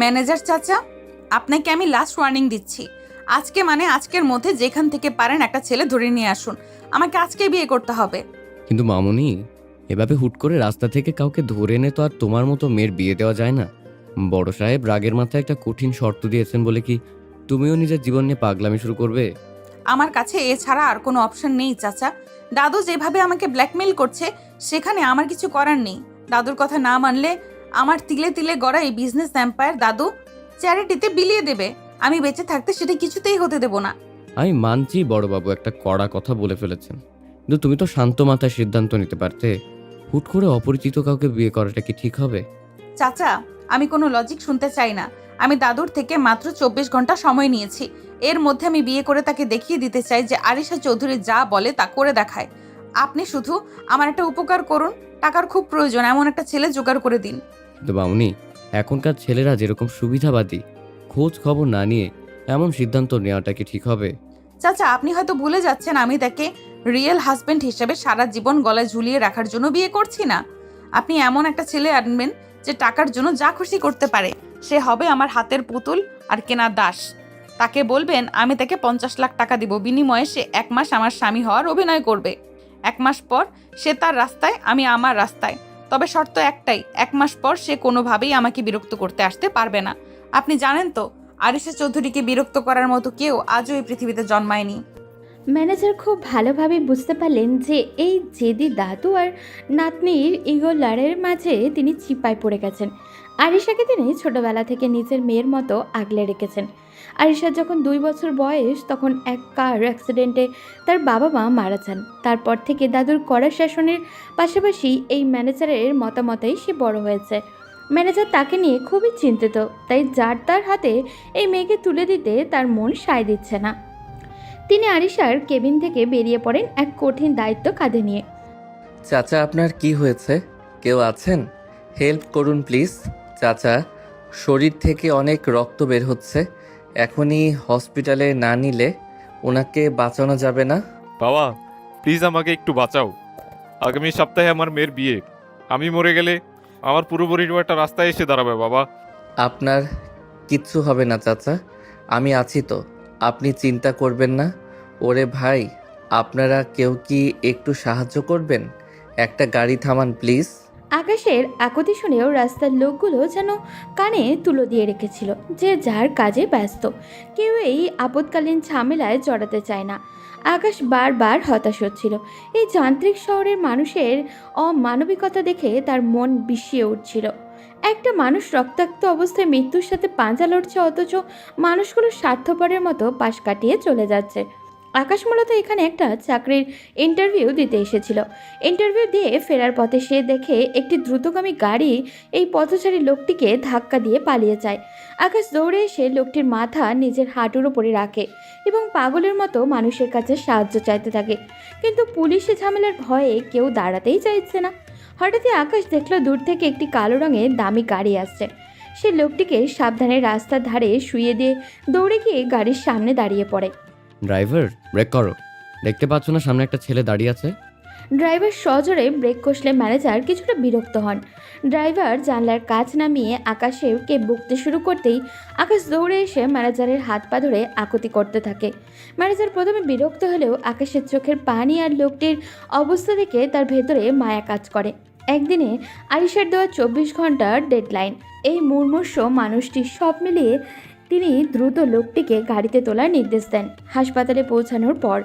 Manager চাচা, আপনাকে আমি লাস্ট ওয়ার্নিং দিচ্ছি। আজকের মধ্যে যেখান থেকে পারেন একটা ছেলে ধরে নিয়ে আসুন। আমাকে আজকে বিয়ে করতে হবে। কিন্তু মামুনি, এভাবে হুট করে রাস্তা থেকে কাউকে ধরে এনে তো আর তোমার মতো মেয়ের বিয়ে দেওয়া যায় না। বড় সাহেব রাগের মাথায় একটা কঠিন শর্ত দিয়েছেন বলে কি তুমিও নিজের জীবন নিয়ে পাগলামি শুরু করবে? আমার কাছে এছাড়া আর কোনো অপশন নেই চাচা। দাদু যেভাবে আমাকে ব্ল্যাকমেল করছে, সেখানে আমার কিছু করার নেই। দাদুর কথা না মানলে আমার তিলে তিলে গড়া এই বিজনেস এম্পায়ার দাদু চ্যারিটিতে বিলিয়ে দেবে। আমি বেঁচে থাকতে সেটা কিছুতেই হতে দেব না। আমি মানছি বড়বাবু একটা কড়া কথা বলে ফেলেছেন, কিন্তু তুমি তো শান্ত মাথায় সিদ্ধান্ত নিতে পারতে। হুট করে অপরিচিত কাউকে বিয়ে করাটা কি ঠিক হবে? চাচা, আমি কোনো লজিক শুনতে চাই না। আমি দাদুর থেকে মাত্র 24 ঘন্টা সময় নিয়েছি। এর মধ্যে আমি বিয়ে করে তাকে দেখিয়ে দিতে চাই যে আরিশা চৌধুরী যা বলে তা করে দেখায়। আপনি শুধু আমার একটা উপকার করুন। টাকার খুব প্রয়োজন, এমন একটা ছেলে জোগাড় করে দিন। কিন্তু মামুনি, এখনকার ছেলেরা যেরকম সুবিধাবাদী, খোঁজ খবর না নিয়ে এমন সিদ্ধান্ত নেওয়াটা কি ঠিক হবে? চাচা, আপনি হয়তো ভুলে যাচ্ছেন আমি তাকে রিয়েল হাজবেন্ড হিসেবে সারা জীবন গলায় ঝুলিয়ে রাখার জন্য বিয়ে করছি না। আপনি এমন একটা ছেলে আনবেন যে টাকার জন্য যা খুশি করতে পারে। সে হবে আমার হাতের পুতুল আর কেনা দাস। তাকে বলবেন আমি তাকে 50 লাখ টাকা দিব, বিনিময়ে সে 1 মাস আমার স্বামী হওয়ার অভিনয় করবে। 1 মাস পর সে তার রাস্তায়, আমি আমার রাস্তায়। তবে শর্ত একটাই, 1 মাস পর সে কোনোভাবেই আমাকে বিরক্ত করতে আসতে পারবে না। আপনি জানেন তো, আরিশা চৌধুরীকে বিরক্ত করার মতো কেউ আজও এই পৃথিবীতে জন্মায়নি। ম্যানেজার খুব ভালোভাবে বুঝতে পারলেন যে এই জেদি দাদু আর নাতনির ইগো লড়াইয়ের মাঝে তিনি চিপায় পড়ে গেছেন। আরিশাকে তিনি ছোটবেলা থেকে নিজের মেয়ের মতো আগলে রেখেছেন। আরিশার যখন 2 বছর বয়স, তখন এক কার অ্যাক্সিডেন্টে তার বাবা মা মারা যান। তারপর থেকে দাদুর কড়া শাসনের পাশাপাশি এই ম্যানেজারের মতামতেই সে বড় হয়েছে। ম্যানেজার তাকে নিয়ে খুবই চিন্তিত, তাই যার তার হাতে এই মেয়েকে তুলে দিতে তার মন সায় দিচ্ছে না। তিনি আরিশার কেবিন থেকে বেরিয়ে পড়েন এক কঠিন দায়িত্ব কাঁধে নিয়ে। চাচা, আপনার কি হয়েছে? কেউ আছেন? হেল্প করুন প্লিজ। চাচা, শরীর থেকে অনেক রক্ত বের হচ্ছে। এখনই হসপিটালে না নিলে ওনাকে বাঁচানো যাবে না। বাবা, প্লিজ আমাকে একটু বাঁচাও। আগামী সপ্তাহে আমার মেয়ের বিয়ে। আমি মরে গেলে আমার পুরো পরিবারটা রাস্তায় এসে দাঁড়াবে বাবা। আপনার কিচ্ছু হবে না চাচা, আমি আছি তো, আপনি চিন্তা করবেন না। ওরে ভাই, আপনারা কেউ কি একটু সাহায্য করবেন? একটা গাড়ি থামান প্লিজ। আকাশের আকুতি শুনেও রাস্তার লোকগুলো যেন কানে তুলো দিয়ে রেখেছিল যে যার কাজে ব্যস্ত। কেউ এই আপৎকালীন ঝামেলায় জড়াতে চায় না। আকাশ বারবার হতাশ হচ্ছিল। এই যান্ত্রিক শহরের মানুষের অমানবিকতা দেখে তার মন বিষিয়ে উঠছিল। একটা মানুষ রক্তাক্ত অবস্থায় মৃত্যুর সাথে পাঞ্জা লড়ছে, অথচ মানুষগুলো স্বার্থপরের মতো পাশ কাটিয়ে চলে যাচ্ছে। আকাশ মূলত এখানে একটা চাকরির ইন্টারভিউ দিতে এসেছিল। ইন্টারভিউ দিয়ে ফেরার পথে সে দেখে একটি দ্রুতগামী গাড়ি এই পথচারী লোকটিকে ধাক্কা দিয়ে পালিয়ে যায়। আকাশ দৌড়ে এসে লোকটির মাথা নিজের হাঁটুর উপরে রাখে এবং পাগলের মতো মানুষের কাছে সাহায্য চাইতে থাকে, কিন্তু পুলিশি ঝামেলার ভয়ে কেউ দাঁড়াতেই চাইছে না। হঠাৎই আকাশ দেখল দূর থেকে একটি কালো রঙের দামি গাড়ি আসছে। সে লোকটিকে সাবধানে রাস্তার ধারে শুইয়ে দিয়ে দৌড়ে গিয়ে গাড়ির সামনে দাঁড়িয়ে পড়ে। ড্রাইভার, ব্রেক করো। দেখতে পাচ্ছ না সামনে একটা ছেলে দাঁড়িয়ে আছে? ড্রাইভার সজোরে ব্রেক কষলে ম্যানেজার কিছুটা বিরক্ত হন। ড্রাইভার জানলার কাচ নামিয়ে আকাশকে বকতে শুরু করতেই আকাশ দৌড়ে এসে ম্যানেজারের হাত পা ধরে আকুতি করতে থাকে। ম্যানেজার প্রথমে বিরক্ত হলেও আকাশের চোখের পানি আর লোকটির অবস্থা দেখে তার ভেতরে মায়া কাজ করে। একদিনে আরিশার দেওয়া 24 ঘন্টার ডেডলাইন। এই মুমূর্ষু মানুষটি সব মিলিয়ে তিনি দ্রুত লোকটিকে গাড়িতে তোলার নির্দেশ দেন। হাসপাতালে পৌঁছানোর পর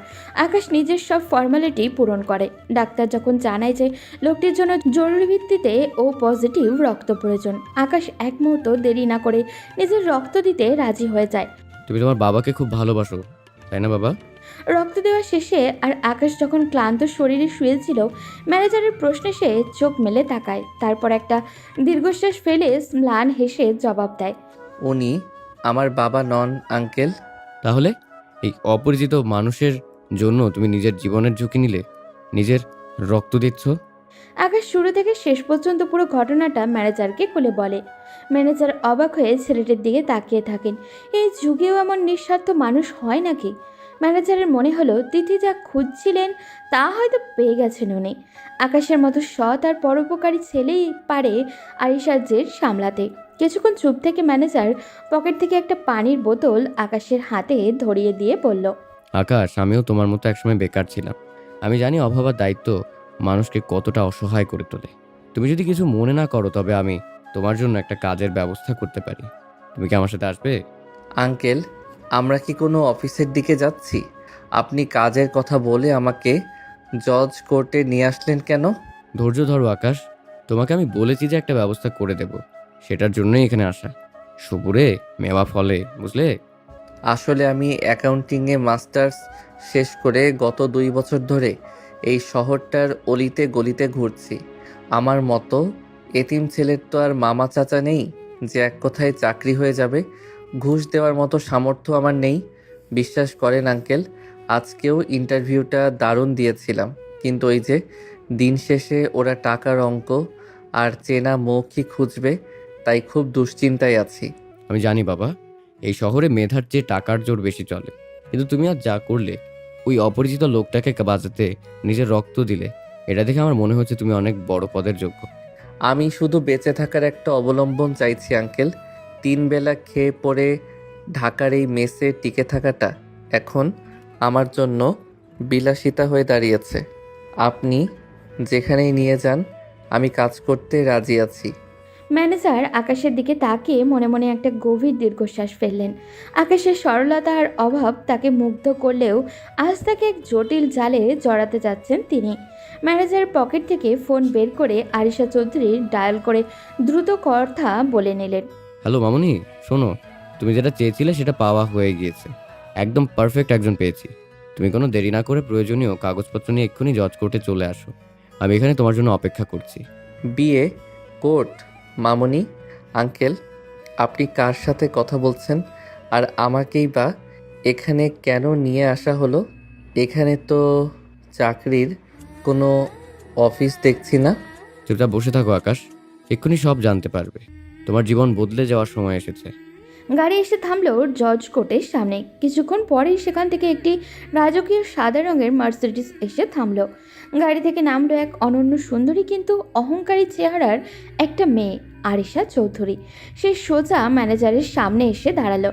আকাশ নিজের সব ফর্মালিটি পূরণ করে। ডাক্তার যখন জানায় যে লোকটির জন্য জরুরি ভিত্তিতে ও পজিটিভ রক্ত প্রয়োজন, আকাশ এক মুহূর্ত দেরি না করে নিজের রক্ত দিতে রাজি হয়ে যায়। তুমি তোমার বাবাকে খুব ভালোবাসো, তাই না বাবা? রক্ত দেওয়া শেষে আর আকাশ যখন ক্লান্ত শরীরে শুয়েছিল, ম্যানেজারের প্রশ্নে সে চোখ মেলে তাকায়। তারপর একটা দীর্ঘশ্বাস ফেলে ম্লান হেসে জবাব দেয়, উনি আমার বাবা নন আঙ্কেল। তাহলে এই অপরিচিত মানুষের জন্য তুমি নিজের জীবনের ঝুঁকি নিলে, নিজের রক্ত দিচ্ছ? আকাশ শুরু থেকে শেষ পর্যন্ত পুরো ঘটনাটা ম্যানেজারকে খুলে বলে। ম্যানেজার অবাক হয়ে ছেলেটির দিকে তাকিয়ে থাকেন। এই যুগেও এমন নিঃস্বার্থ মানুষ হয় নাকি? ম্যানেজারের মনে হলো তিথি যা খুঁজছিলেন তা হয়তো পেয়ে গেছেন উনি। আকাশের মতো সৎ আর পরোপকারী ছেলেই পারে আরিশার জেদ সামলাতে। কিছুক্ষণ চুপ থেকে ম্যানেজার পকেট থেকে একটা পানির বোতল আকাশের হাতে ধরিয়ে দিয়ে বলল, আকাশ, আমিও তোমার মতো একসময় বেকার ছিলাম। আমি জানি অভাব আর দায়িত্ব মানুষকে কতটা অসহায় করে তোলে। তুমি যদি কিছু মনে না করো তবে আমি তোমার জন্য একটা কাজের ব্যবস্থা করতে পারি। তুমি কি আমার সাথে আসবে? আঙ্কেল, আমরা কি কোনো অফিসের দিকে যাচ্ছি? আপনি কাজের কথা বলে আমাকে জজ কোর্টে নিয়ে আসলেন কেন? ধৈর্য ধরো আকাশ, তোমাকে আমি বলেছি যে একটা ব্যবস্থা করে দেব, সেটার জন্যই এখানে আসা। সুপুরে মেওয়া ফলে, বুঝলে? আসলে আমি অ্যাকাউন্টিংয়ে মাস্টার্স শেষ করে গত 2 বছর ধরে এই শহরটার অলিতে গলিতে ঘুরছি। আমার মতো এতিম ছেলের তো আর মামা চাচা নেই যে এক কথায় চাকরি হয়ে যাবে। ঘুষ দেওয়ার মতো সামর্থ্য আমার নেই। বিশ্বাস করেন আঙ্কেল, আজকেও ইন্টারভিউটা দারুণ দিয়েছিলাম, কিন্তু ওই যে দিন শেষে ওরা টাকার অঙ্ক আর চেনা মুখই খুঁজবে, তাই খুব দুশ্চিন্তায় আছি। আমি জানি বাবা, এই শহরে মেধার চেয়ে টাকার জোর বেশি চলে, কিন্তু তুমি আজ যা করলে, ওই অপরিচিত লোকটাকে বাঁচাতে নিজের রক্ত দিলে, এটা দেখে আমার মনে হচ্ছে তুমি অনেক বড় পদের যোগ্য। আমি শুধু বেঁচে থাকার একটা অবলম্বন চাইছি আঙ্কেল। 3 বেলা খেয়ে পড়ে ঢাকার এই মেসে টিকে থাকাটা এখন আমার জন্য বিলাসিতা হয়ে দাঁড়িয়েছে। আপনি যেখানেই নিয়ে যান আমি কাজ করতে রাজি আছি। ম্যানেজার আকাশের দিকে তাকিয়ে মনে মনে একটা গভীর দীর্ঘশ্বাস ফেললেন। আকাশের সরলতা আর অভাব তাকে মুগ্ধ করলেও আজ তাকে এক জটিল জালে জড়াতে যাচ্ছেন তিনি। ম্যানেজারের পকেট থেকে ফোন বের করে আরিশা চৌধুরীর ডায়াল করে দ্রুত কথা বলে নিলেন। হ্যালো মামুনি, শোনো, তুমি যেটা চেয়েছিলে সেটা পাওয়া হয়ে গিয়েছে। একদম পারফেক্ট একজন পেয়েছি। তুমি কোনো দেরি না করে প্রয়োজনীয় কাগজপত্র নিয়ে এক্ষুনি জজ কোর্টে চলে আসো। আমি এখানে তোমার জন্য অপেক্ষা করছি। বিয়ে, কোর্ট, মামুনি, আঙ্কেল, আপনি কার সাথে কথা বলছেন? আর আমাকেই বা এখানে কেন নিয়ে আসা হলো? এখানে তো চাকরির কোনো অফিস দেখছি না। চুপচাপ বসে থাকো আকাশ, এক্ষুনি সব জানতে পারবে। তোমার জীবন বদলে যাওয়ার সময় এসেছে। গাড়ি এসে থামলো জজ কোর্টের সামনে। কিছুক্ষণ পরেই সেখান থেকে একটি রাজকীয় সাদা রঙের মার্সিডিজ এসে থামলো। গাড়ি থেকে নামলো এক অনন্য সুন্দরী কিন্তু অহংকারী চেহারার একটা মেয়ে, আরিশা চৌধুরী। সে সোজা ম্যানেজারের সামনে এসে দাঁড়ালো।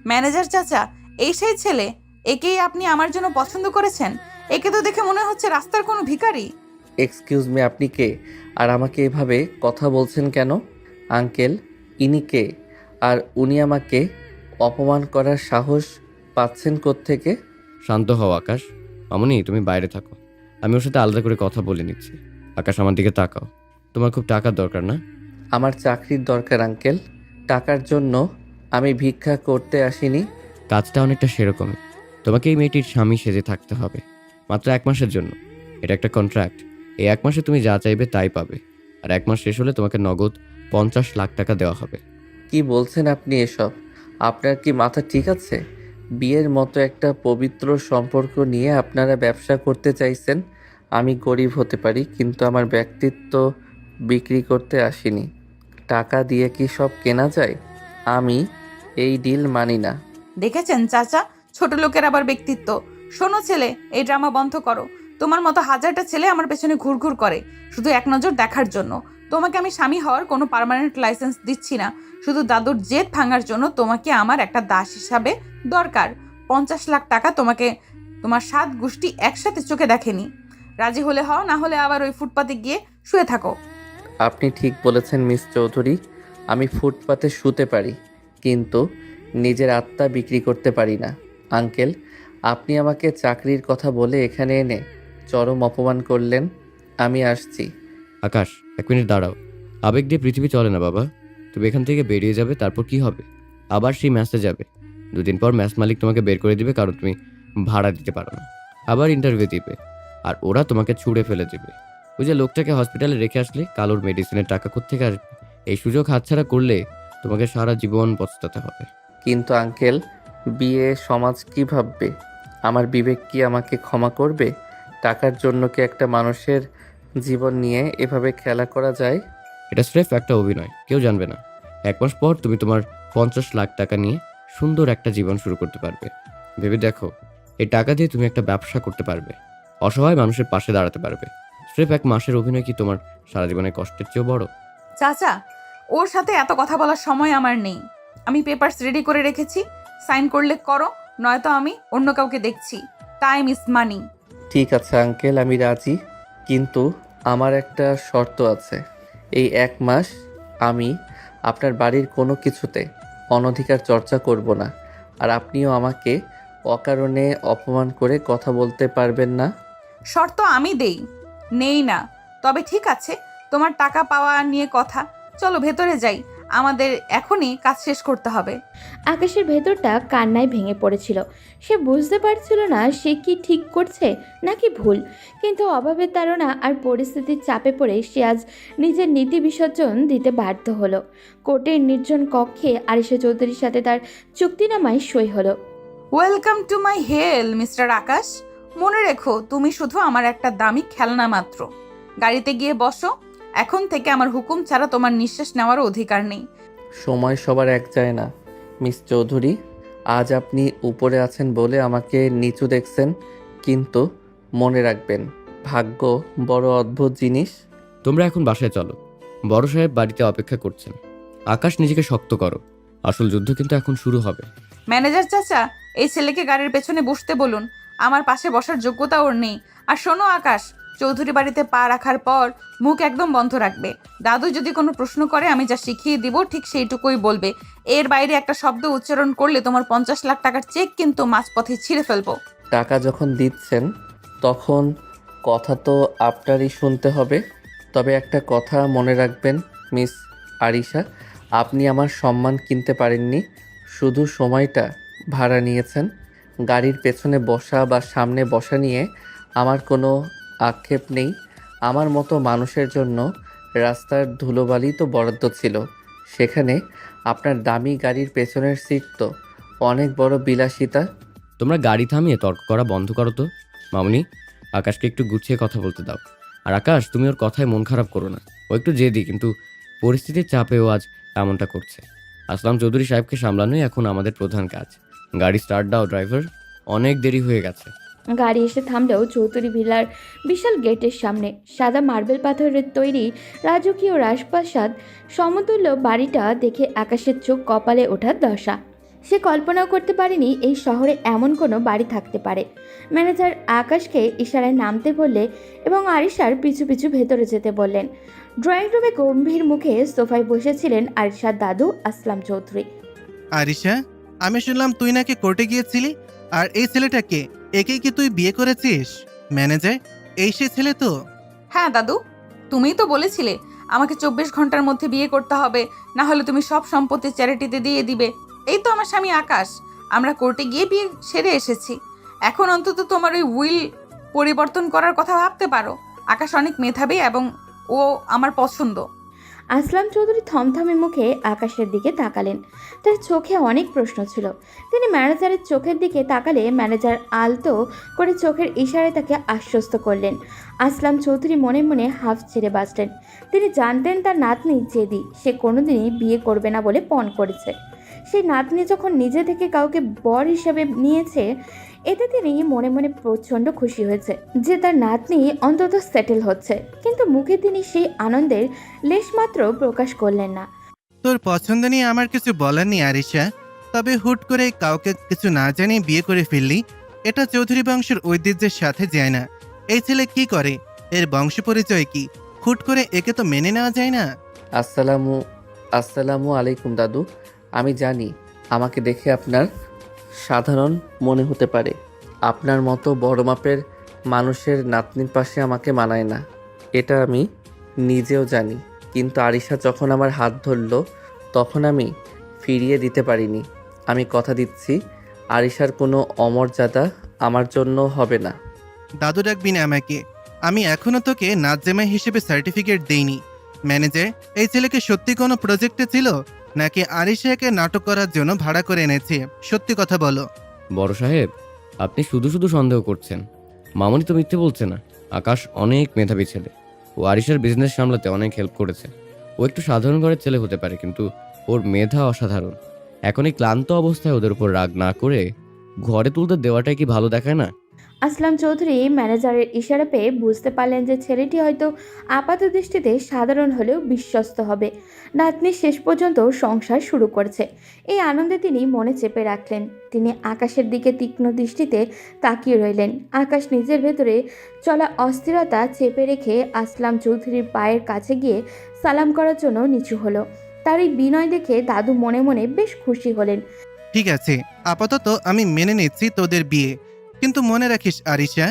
ম্যানেজার চাচা, এই সেই ছেলে? একেই আপনি আমার জন্য পছন্দ করেছেন? একে তো দেখে মনে হচ্ছে রাস্তার কোনো ভিখারি। এক্সকিউজ মি, আপনি কে? আর আমাকে এভাবে কথা বলছেন কেন? আঙ্কেল, ইনি কে? আর উনি আমাকে অপমান করার সাহস পাচ্ছেন কোত্থেকে? শান্ত হও আকাশ। মামুনি, তুমি বাইরে থাকো, আমি ওর সাথে আলাদা করে কথা বলে নিচ্ছি। আকাশ, আমার দিকে তাকাও। তোমার খুব টাকার দরকার না? আমার চাকরির দরকার আঙ্কেল। টাকার জন্য আমি ভিক্ষা করতে আসিনি। কাজটা অনেকটা সেরকমই। তোমাকে এই মেয়েটির স্বামী সেজে থাকতে হবে, মাত্র 1 মাসের জন্য। এটা একটা কন্ট্রাক্ট। এই 1 মাসে তুমি যা চাইবে তাই পাবে, আর 1 মাস শেষ হলে তোমাকে নগদ 50 লাখ টাকা দেওয়া হবে। কি বলছেন আপনি এসব? আপনার কি মাথা ঠিক আছে? বিয়ের মতো একটা পবিত্র সম্পর্ক নিয়ে আপনারা ব্যবসা করতে চাইছেন? আমি গরিব হতে পারি, কিন্তু আমার ব্যক্তিত্ব বিক্রি করতে আসিনি। টাকা দিয়ে কি সব কেনা যায়? আমি এই ডিল মানি না। দেখেছেন চাচা, ছোট লোকের আবার ব্যক্তিত্ব। শোনো ছেলে, এই ড্রামা বন্ধ করো। তোমার মতো হাজারটা ছেলে আমার পেছনে ঘুরঘুর করে শুধু এক নজর দেখার জন্য। তোমাকে আমি স্বামী হওয়ার কোনো পার্মানেন্ট লাইসেন্স দিচ্ছি না। শুধু দাদুর জেদ ভাঙার জন্য তোমাকে আমার একটা দাস হিসাবে দরকার। 50 লাখ টাকা তোমাকে তোমার 7 গোষ্ঠী একসাথে চোখে দেখেনি। রাজি হলে হও, না হলে আবার ওই ফুটপাতে গিয়ে শুয়ে থাকো। আপনি ঠিক বলেছেন মিস চৌধুরী, আমি ফুটপাতে শুতে পারি, কিন্তু নিজের আত্মা বিক্রি করতে পারি না। আঙ্কেল, আপনি আমাকে চাকরির কথা বলে এখানে এনে চরম অপমান করলেন। আমি আসছি। আকাশ, 1 মিনিট দাঁড়াও। আবেগ দিয়ে পৃথিবী চলে না বাবা। তুমি এখান থেকে বেরিয়ে যাবে, তারপর কি হবে? আবার সেই ম্যাচে যাবে। 2 দিন পর ম্যাচ মালিক তোমাকে বের করে দিবে, কারণ তুমি ভাড়া দিতে পারো না। আবার ইন্টারভিউ দিবে, আর ওরা তোমাকে ছুঁড়ে ফেলে দিবে। ওই যে লোকটাকে হসপিটালে রেখে আসলে, কালোর মেডিসিনের টাকা কোত্থেকে আসবে? এই সুযোগ হাতছাড়া করলে তোমাকে সারা জীবন পস্তাতে হবে। কিন্তু আঙ্কেল, বিয়ে সমাজ কি ভাববে? আমার বিবেক কি আমাকে ক্ষমা করবে? টাকার জন্য কি একটা মানুষের জীবন নিয়ে এভাবে খেলা করা যায়? এটা স্রেফ একটা অভিনয়, কেউ জানবে না। 1 মাস পর তুমি তোমার 50 লাখ টাকা নিয়ে সুন্দর একটা জীবন শুরু করতে পারবে। ভেবে দেখো, এই টাকা দিয়ে তুমি একটা ব্যবসা করতে পারবে, অসহায় মানুষের পাশে দাঁড়াতে পারবে। স্রেফ 1 মাসের অভিনয় কি তোমার সারা জীবনের কষ্টের চেয়েও বড়? চাচা, ওর সাথে এত কথা বলার সময় আমার নেই। আমি পেপারস রেডি করে রেখেছি, সাইন করলে করো, নয়তো আমি অন্য কাউকে দেখছি। Time is money. ঠিক আছে আঙ্কেল, আমি রাজি, কিন্তু আমার একটা শর্ত আছে। এই 1 মাস আমি আপনার বাড়ির কোনো কিছুতে অনধিকার চর্চা করব না, আর আপনিও আমাকে অকারণে অপমান করে কথা বলতে পারবেন না। শর্ত আমি দেই, নেই না। তবে ঠিক আছে, তোমার টাকা পাওয়া নিয়ে কথা। চলো ভেতরে যাই, আমাদের এখনই কাজ শেষ করতে হবে। আকাশের ভেতরটা কান্নায় ভেঙে পড়েছিল। সে বুঝতে পারছিল না সে কি ঠিক করছে নাকি ভুল, কিন্তু অভাবের তাড়না আর পরিস্থিতির চাপে পড়ে সে আজ নিজের নীতি বিসর্জন দিতে বাধ্য হলো। কোর্টের নির্জন কক্ষে আরিশা চৌধুরীর সাথে তার চুক্তিনামায় সই হলো। Welcome to my hell mister Akash. মনে রেখো, তুমি শুধু আমার একটা দামি খেলনা মাত্র। গাড়িতে গিয়ে বসো। এখন থেকে আমার হুকুম ছাড়া তোমার নিঃশ্বাস নেওয়ারও অধিকার নেই। সময় সবার এক যায় না মিস চৌধুরী। আজ আপনি উপরে আছেন বলে আমাকে নিচু দেখছেন, কিন্তু মনে রাখবেন, ভাগ্য বড় অদ্ভুত জিনিস। তোমরা এখন বাসায় চলো, বড় সাহেব বাড়িতে অপেক্ষা করছেন। আকাশ, নিজেকে শক্ত করো, আসল যুদ্ধ কিন্তু এখন শুরু হবে। ম্যানেজার চাচা, এই ছেলেকে গাড়ির পেছনে বসতে বলুন। আমার পাশে বসার যোগ্যতা ওর নেই। আর শোনো আকাশ, চৌধুরী বাড়িতে পা রাখার পর মুখ একদম বন্ধ রাখবে। দাদু যদি কোনো প্রশ্ন করে আমি যা শিখিয়ে দিব ঠিক সেইটুকুই বলবে। এর বাইরে একটা শব্দ উচ্চারণ করলে তোমার 50 লাখ টাকার চেক কিন্তু মাঝপথে ছিঁড়ে ফেলবো। টাকা যখন দিচ্ছেন তখন কথা তো আপনারই শুনতে হবে। তবে একটা কথা মনে রাখবেন মিস আরিশা, আপনি আমার সম্মান কিনতে পারেননি, শুধু সময়টা ভাড়া নিয়েছেন। গাড়ির পেছনে বসা বা সামনে বসা নিয়ে আমার কোনো আক্ষেপ নেই। আমার মতো মানুষের জন্য রাস্তার ধুলোবালি তো বরাদ্দ ছিল, সেখানে আপনার দামি গাড়ির পেছনের সিট তো অনেক বড় বিলাসিতা। তোমরা গাড়ি থামিয়ে তর্ক করা বন্ধ করো তো। মামুনি, আকাশকে একটু গুছিয়ে কথা বলতে দাও। আর আকাশ, তুমি ওর কথায় মন খারাপ করো না। ও একটু জেদি, কিন্তু পরিস্থিতির চাপেও আজ এমনটা করছে। আসলাম চৌধুরী সাহেবকে সামলানোই এখন আমাদের প্রধান কাজ। গাড়ি স্টার্ট দাও ড্রাইভার, অনেক দেরি হয়ে গেছে। গাড়ি এসে থামলেও চৌধুরী ভিলার বিশাল গেটের সামনে সাদা মার্বেল পাথরের তৈরি রাজকীয় রাজপ্রাসাদ সমতুল্য বাড়িটা দেখে আকাশের চোখ কপালে ওঠার দশা। সে কল্পনাও করতে পারেনি এই শহরে এমন কোনো বাড়ি থাকতে পারে। ম্যানেজার আকাশকে ইশারায় নামতে বললে এবং আরিশার পিছু পিছু ভেতরে যেতে বললেন। ড্রয়িং রুমে গম্ভীর মুখে সোফায় বসেছিলেন আরিশার দাদু আসলাম চৌধুরী। আরিশা, আমি শুনলাম তুই নাকি কোর্টে গিয়েছিলি, আর এই ছেলেটাকে, একেই কি তুই বিয়ে করেছিস? ম্যানেজার, এই সে ছেলে তো? হ্যাঁ দাদু, তুমিই তো বলেছিলে আমাকে 24 ঘন্টার মধ্যে বিয়ে করতে হবে, না হলে তুমি সব সম্পত্তি চ্যারিটিতে দিয়ে দিবে। এই তো আমার স্বামী আকাশ। আমরা কোর্টে গিয়ে বিয়ে সেরে এসেছি। এখন অন্তত তোমার ওই উইল পরিবর্তন করার কথা ভাবতে পারো। আকাশ অনেক মেধাবী এবং ও আমার পছন্দ। আসলাম চৌধুরী থমথমে মুখে আকাশের দিকে তাকালেন। তার চোখে অনেক প্রশ্ন ছিল। তিনি ম্যানেজারের চোখের দিকে তাকালে ম্যানেজার আলতো করে চোখের ইশারায় তাকে আশ্বস্ত করলেন। আসলাম চৌধুরী মনে মনে হাফ ছেড়ে বাঁচলেন। তিনি জানতেন তার নাতনি জেদি, সে কোনোদিনই বিয়ে করবে না বলে পণ করেছে। সেই নাতনি যখন নিজে থেকে কাউকে বর হিসেবে নিয়েছে, এতে তিনি মনে মনে প্রচণ্ড খুশি হয়েছে যে তার নাতনি অন্তত সেটেল হচ্ছে, কিন্তু মুখে তিনি সেই আনন্দের লেশমাত্র প্রকাশ করলেন না। তোর পছন্দ নিয়ে আমার কিছু বলার নেই আরিশা, তবে হুট করে কাউকে কিছু না জানিয়ে বিয়ে করে ফেললি, এটা চৌধুরী বংশের ঐতিহ্যের সাথে যায় না। এই ছেলে কি করে, এর বংশ পরিচয় কি? হুট করে একে তো মেনে নেওয়া যায় না। আসসালামু আলাইকুম দাদু। আমি জানি আমাকে দেখে আপনার সাধারণ মনে হতে পারে, আপনার মতো বড় মাপের মানুষের নাতনির পাশে আমাকে মানায় না, এটা আমি নিজেও জানি। কিন্তু আরিশা যখন আমার হাত ধরল তখন আমি ফিরিয়ে দিতে পারিনি। আমি কথা দিচ্ছি আরিশার কোনো অমর্যাদা আমার জন্য হবে না। দাদু ডাকবি না আমাকে, আমি এখনো তোকে নাচ জামাই হিসেবে সার্টিফিকেট দেইনি। ম্যানেজার, এই ছেলেকে সত্যি কোনো প্রজেক্টে ছিল নাকি আরিশাকে নাটক করার জন্য ভাড়া করে এনেছে? সত্যি কথা বলো। বড় সাহেব, আপনি শুধু শুধু সন্দেহ করছেন। মামুনি তো মিথ্যে বলছে না। আকাশ অনেক মেধাবী ছেলে, ও আরিশার বিজনেস সামলাতে অনেক হেল্প করেছে। ও একটু সাধারণ ঘরের ছেলে হতে পারে, কিন্তু ওর মেধা অসাধারণ। এখন এই ক্লান্ত অবস্থায় ওদের উপর রাগ না করে ঘরে তুলতে দেওয়াটাই কি ভালো দেখায় না? আসলাম চৌধুরী ম্যানেজারের ইশারা পেয়ে বুঝতে পারলেন যে ছেলেটি হয়তো আপাত দৃষ্টিতে সাধারণ হলেও বিশ্বস্ত হবে। নাতনি শেষ পর্যন্ত সংসার শুরু করছে, এই আনন্দে তিনি মনে চেপে রাখলেন। তিনি আকাশের দিকে তীক্ষ্ণ দৃষ্টিতে তাকিয়ে রইলেন। আকাশ নিজের ভেতরে চলা অস্থিরতা চেপে রেখে আসলাম চৌধুরীর পায়ের কাছে গিয়ে সালাম করার জন্য নিচু হলো। তার এই বিনয় দেখে দাদু মনে মনে বেশ খুশি হলেন। ঠিক আছে, আপাতত আমি মেনে নিচ্ছি তোদের বিয়ে, কিন্তু মনে রাখিস আরিশা,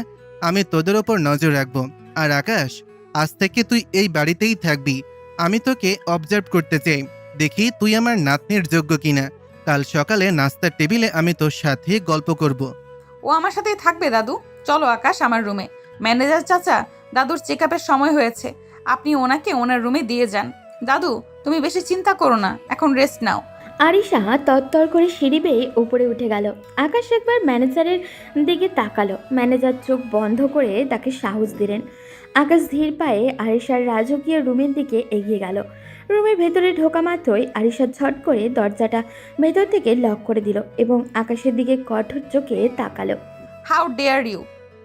আমি তোদের ওপর নজর রাখবো। আর আকাশ, আজ থেকে তুই এই বাড়িতেই থাকবি। আমি তোকে অবজার্ভ করতে চাই, দেখি তুই আমার নাতনির যোগ্য কিনা। কাল সকালে নাস্তার টেবিলে আমি তোর সাথে গল্প করব। ও আমার সাথেই থাকবে দাদু। চলো আকাশ আমার রুমে। ম্যানেজার চাচা, দাদুর চেক আপের সময় হয়েছে, আপনি ওনাকে ওনার রুমে দিয়ে যান। দাদু, তুমি বেশি চিন্তা করো না, এখন রেস্ট নাও। আরিশা তত্তর করে সিঁড়ি বেয়ে উপরে উঠে গেল। আকাশ একবার ম্যানেজারের দিকে তাকালো। ম্যানেজার চোখ বন্ধ করে তাকে সাহস দিলেন। আকাশ ধীর পায়ে আরিশার রাজকীয় রুমের দিকে এগিয়ে গেল। রুমের ভেতরে ঢোকা মাত্রই আরিশা ঝট করে দরজাটা ভেতর থেকে লক করে দিল এবং আকাশের দিকে কঠোর চোখে তাকালো। How dare you!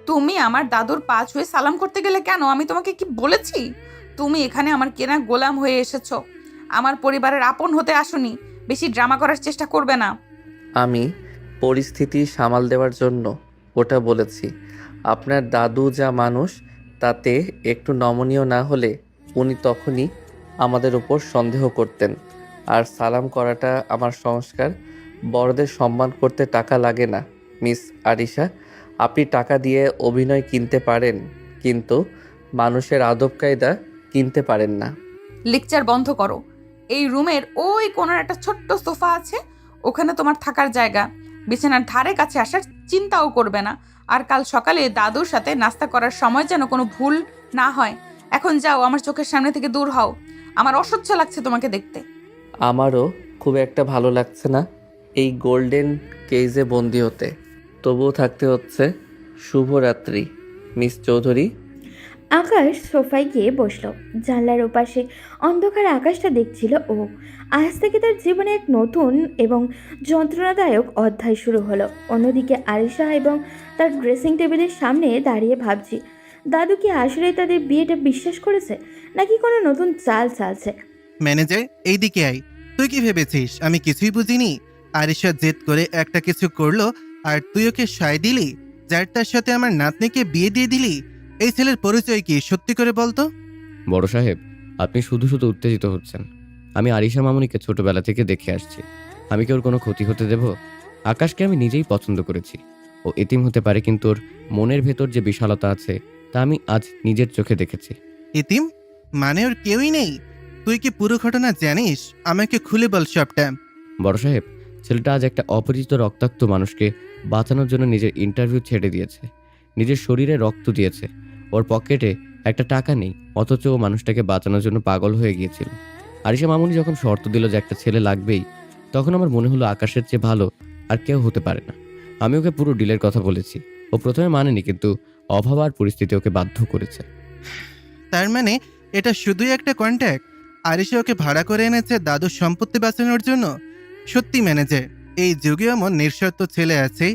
তুমি আমার দাদুর পা ছুঁয়ে সালাম করতে গেলে কেন? আমি তোমাকে কি বলেছি? তুমি এখানে আমার কেনা গোলাম হয়ে এসেছো, আমার পরিবারের আপন হতে আসোনি। বেশি ড্রামা করার চেষ্টা করবে না। আমি পরিস্থিতি সামাল দেওয়ার জন্য ওটা বলেছি। আপনার দাদু যা মানুষ, তাতে একটু নমনীয় না হলে উনি তখনই আমাদের উপর সন্দেহ করতেন। আর সালাম করাটা আমার সংস্কার। বড়দের সম্মান করতে টাকা লাগে না মিস আরিশা। আপনি টাকা দিয়ে অভিনয় কিনতে পারেন, কিন্তু মানুষের আদব কায়দা কিনতে পারেন না। লেকচার বন্ধ করো। এই রুমের ওই কোণার একটা ছোট্ট সোফা আছে, ওখানে তোমার থাকার জায়গা। বিছানার ধারে কাছে আসার চিন্তাও করবে না। আর কাল সকালে দাদুর সাথে নাস্তা করার সময় যেন কোনো ভুল না হয়। এখন যাও, আমার চোখের সামনে থেকে দূর হও। আমার অসহ্য লাগছে তোমাকে দেখতে। আমারও খুব একটা ভালো লাগছে না এই গোল্ডেন কেজে বন্দি হতে, তবুও থাকতে হচ্ছে। শুভরাত্রি মিস চৌধুরী। আকাশ সোফায় গিয়ে বসলো। জানলার ওপাশে অন্ধকার আকাশটা দেখছিল ও। আজ থেকে তার জীবনে এক নতুন এবং যন্ত্রণাদায়ক অধ্যায় শুরু হলো। অন্যদিকে আরিশা এবং তার ড্রেসিং টেবিলের সামনে দাঁড়িয়ে ভাবছি, দাদু কি আসলে তাদের বিয়েটা বিশ্বাস করেছে, নাকি কোনো নতুন চাল চালছে? ম্যানেজার, এইদিকে আয়। তুই কি ভেবেছিস আমি কিছুই বুঝিনি? আরিশা জেদ করে একটা কিছু করলো আর তুই ওকে সায় দিলি, যার তার সাথে আমার নাতনিকে বিয়ে দিয়ে দিলি। এই ছেলের পরিচয় কি সত্যি করে বলতো? বড় সাহেব, আপনি শুধু শুধু উত্তেজিত হচ্ছেন। আমি আরিশা মামুনিকে ছোটবেলা থেকে দেখে আসছি। আমি কি ওর কোনো ক্ষতি হতে দেব? আকাশকে আমি নিজেই পছন্দ করেছি। ও এতিম হতে পারে, কিন্তু ওর মনের ভেতর যে বিশালতা আছে তা আমি আজ নিজের চোখে দেখেছি। ইতিম মানে ওর কেউই নেই? তুই কি পুরো ঘটনা জানিস? আমাকে খুলে বল সবটা। বড় সাহেব, ছেলেটা আজ একটা অপরিচিত রক্তাক্ত মানুষকে বাঁচানোর জন্য নিজের ইন্টারভিউ ছেড়ে দিয়েছে, নিজের শরীরে রক্ত দিয়েছে। ওর পকেটে একটা টাকা নেই, অথচ ও মানুষটাকে বাঁচানোর জন্য পাগল হয়ে গিয়েছিল। আরিশা মামুনি যখন শর্ত দিল যে একটা ছেলে লাগবেই, তখন আমার মনে হলো আকাশের চেয়ে ভালো আর কেউ হতে পারে না। আমি ওকে পুরো ডিলের কথা বলেছি। ও প্রথমে মানেনি, কিন্তু অভাব আর পরিস্থিতি ওকে বাধ্য করেছে। তার মানে এটা শুধুই একটা কন্ট্যাক্ট? আরিশা ওকে ভাড়া করে এনেছে দাদুর সম্পত্তি বাঁচানোর জন্য? সত্যি ম্যানেজার, এই যুগে এমন নিঃস্বার্থ ছেলে আছে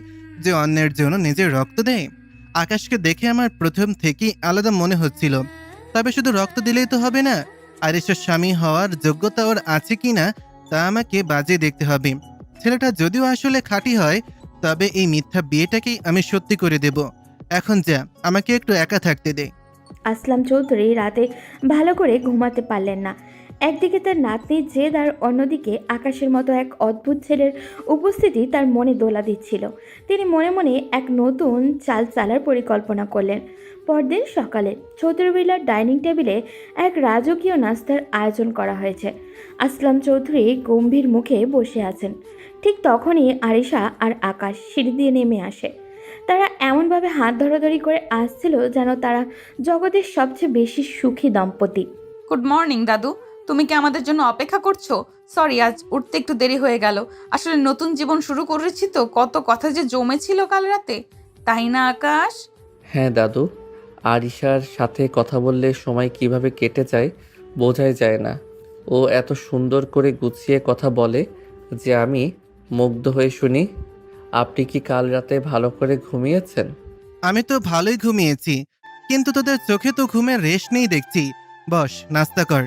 যে অন্যের জন্য নিজের রক্ত দেয়? আকাশকে দেখে আমার প্রথম থেকেই আলাদা মনে হচ্ছিল। তবে শুধু রক্ত দিলেই তো হবে না, আরিশার স্বামী হওয়ার যোগ্যতা ওর আছে কিনা তা আমাকে বাজিয়ে দেখতে হবে। ছেলেটা যদিও আসলে খাঁটি হয়, তবে এই মিথ্যা বিয়েটাকেই আমি সত্যি করে দেব। এখন যা, আমাকে একটু একা থাকতে দে। আসলাম চৌধুরী রাতে ভালো করে ঘুমাতে পারলেন না। একদিকে তার নাতনির জেদ আর অন্যদিকে আকাশের মতো এক অদ্ভুত ছেলের উপস্থিতি তার মনে দোলা দিচ্ছিল। তিনি মনে মনে এক নতুন চাল চালার পরিকল্পনা করলেন। পরদিন সকালে চৌধুরীবিলার ডাইনিং টেবিলে এক রাজকীয় নাস্তার আয়োজন করা হয়েছে। আসলাম চৌধুরী গম্ভীর মুখে বসে আছেন। ঠিক তখনই আরিশা আর আকাশ সিঁড়ি দিয়ে নেমে আসে। তারা এমনভাবে হাত ধরাধরি করে আসছিল যেন তারা জগতের সবচেয়ে বেশি সুখী দম্পতি। গুড মর্নিং দাদু, তুমি কি আমাদের জন্য অপেক্ষা করছো? সরি, আজ উঠতে একটু দেরি হয়ে গেল। আসলে নতুন জীবন শুরু করেছি তো, কত কথা যে জমেছিল কাল রাতে, তাই না আকাশ? হ্যাঁ দাদু, আরিশার সাথে কথা বললে সময় কিভাবে কেটে যায় বোঝাই যায় না। ও এত সুন্দর করে গুছিয়ে কথা বলে যে আমি মুগ্ধ হয়ে শুনি। আপনি কি কাল রাতে ভালো করে ঘুমিয়েছেন? আমি তো ভালোই ঘুমিয়েছি, কিন্তু তোদের চোখে তো ঘুমের রেশ নেই দেখছি। বস, নাস্তা কর।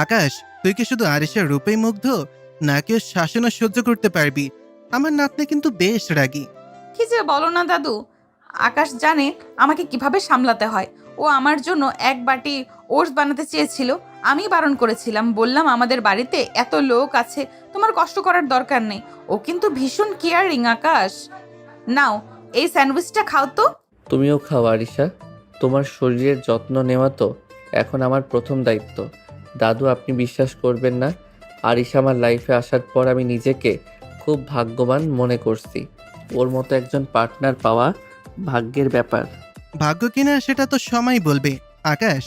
আকাশ, তুই কি শুধু আরিশার রূপেই মুগ্ধ, নাকি ওর শাসনও সহ্য করতে পারবি? আমার নাতনি কিন্তু বেশ রাগী। কি যে বলো না দাদু, আকাশ জানে আমাকে কিভাবে সামলাতে হয়। ও আমার জন্য এক বাটি ওটস বানাতে চেয়েছিল, আমি বারণ করেছিলাম, বললাম আমাদের বাড়িতে এত লোক আছে, তোমার কষ্ট করার দরকার নেই। ও কিন্তু ভীষণ কেয়ারিং আকাশ। নাও, এই স্যান্ডউইচটা খাও তো। তুমিও খাও আরিশা, তোমার শরীরের যত্ন নেওয়া তো এখন আমার প্রথম দায়িত্ব। দাদু, আপনি বিশ্বাস করবেন না, আরিশা আমার লাইফে আসার পর আমি নিজেকে খুব ভাগ্যবান মনে করছি। ওর মতো একজন পার্টনার পাওয়া ভাগ্যের ব্যাপার। ভাগ্য কিনা সেটা তো সময় বলবে। আকাশ,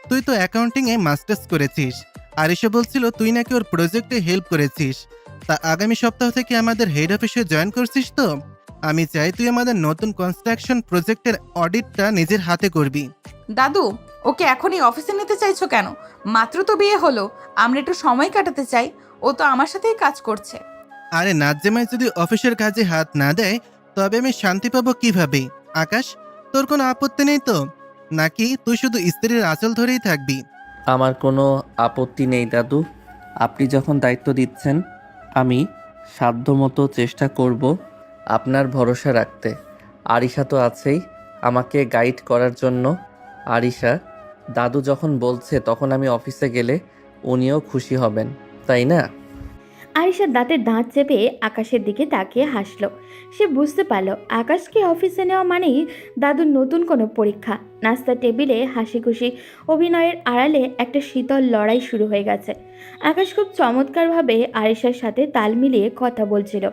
তুই তো অ্যাকাউন্টিংয়ে মাস্টার্স করেছিস। আরিশা বলছিল তুই নাকি ওর প্রজেক্টে হেল্প করেছিস। তা আগামী সপ্তাহ থেকে আমাদের হেড অফিসে জয়েন করছিস তো? আমি চাই তুই আমাদের নতুন কনস্ট্রাকশন প্রজেক্টের অডিটটা নিজের হাতে করবি। দাদু, ওকে এখনই অফিসে নিতে চাইছো কেন? মাত্র তো বিয়ে হলো, আমরা একটু সময় কাটাতে চাই। ও তো আমার সাথেই কাজ করছে। আরে নাজ্জামাই যদি অফিসের কাজে হাত না দেয়, তবে আমি শান্তি পাবো কিভাবে? আকাশ, তোর কোনো আপত্তি নেই তো? নাকি তুই শুধু স্ত্রীর আঁচল ধরেই থাকবি? আমার কোনো আপত্তি নেই দাদু, আপনি যখন দায়িত্ব দিচ্ছেন আমি সাধ্যমতো চেষ্টা করব আপনার ভরসা রাখতে। আরিশা তো আছেই আমাকে গাইড করার জন্য। আরিশা, দাদু যখন বলছে তখন আমি অফিসে গেলে উনিও খুশি হবেন, তাই না? আরিশার দাঁতে দাঁত চেপে আকাশের দিকে তাকিয়ে হাসল। সে বুঝতে পারল আকাশকে অফিসে নেওয়া মানেই দাদুর নতুন কোনো পরীক্ষা। নাস্তার টেবিলে হাসি খুশি অভিনয়ের আড়ালে একটা শীতল লড়াই শুরু হয়ে গেছে। আকাশ খুব চমৎকারভাবে আরিশার সাথে তাল মিলিয়ে কথা বলছিল,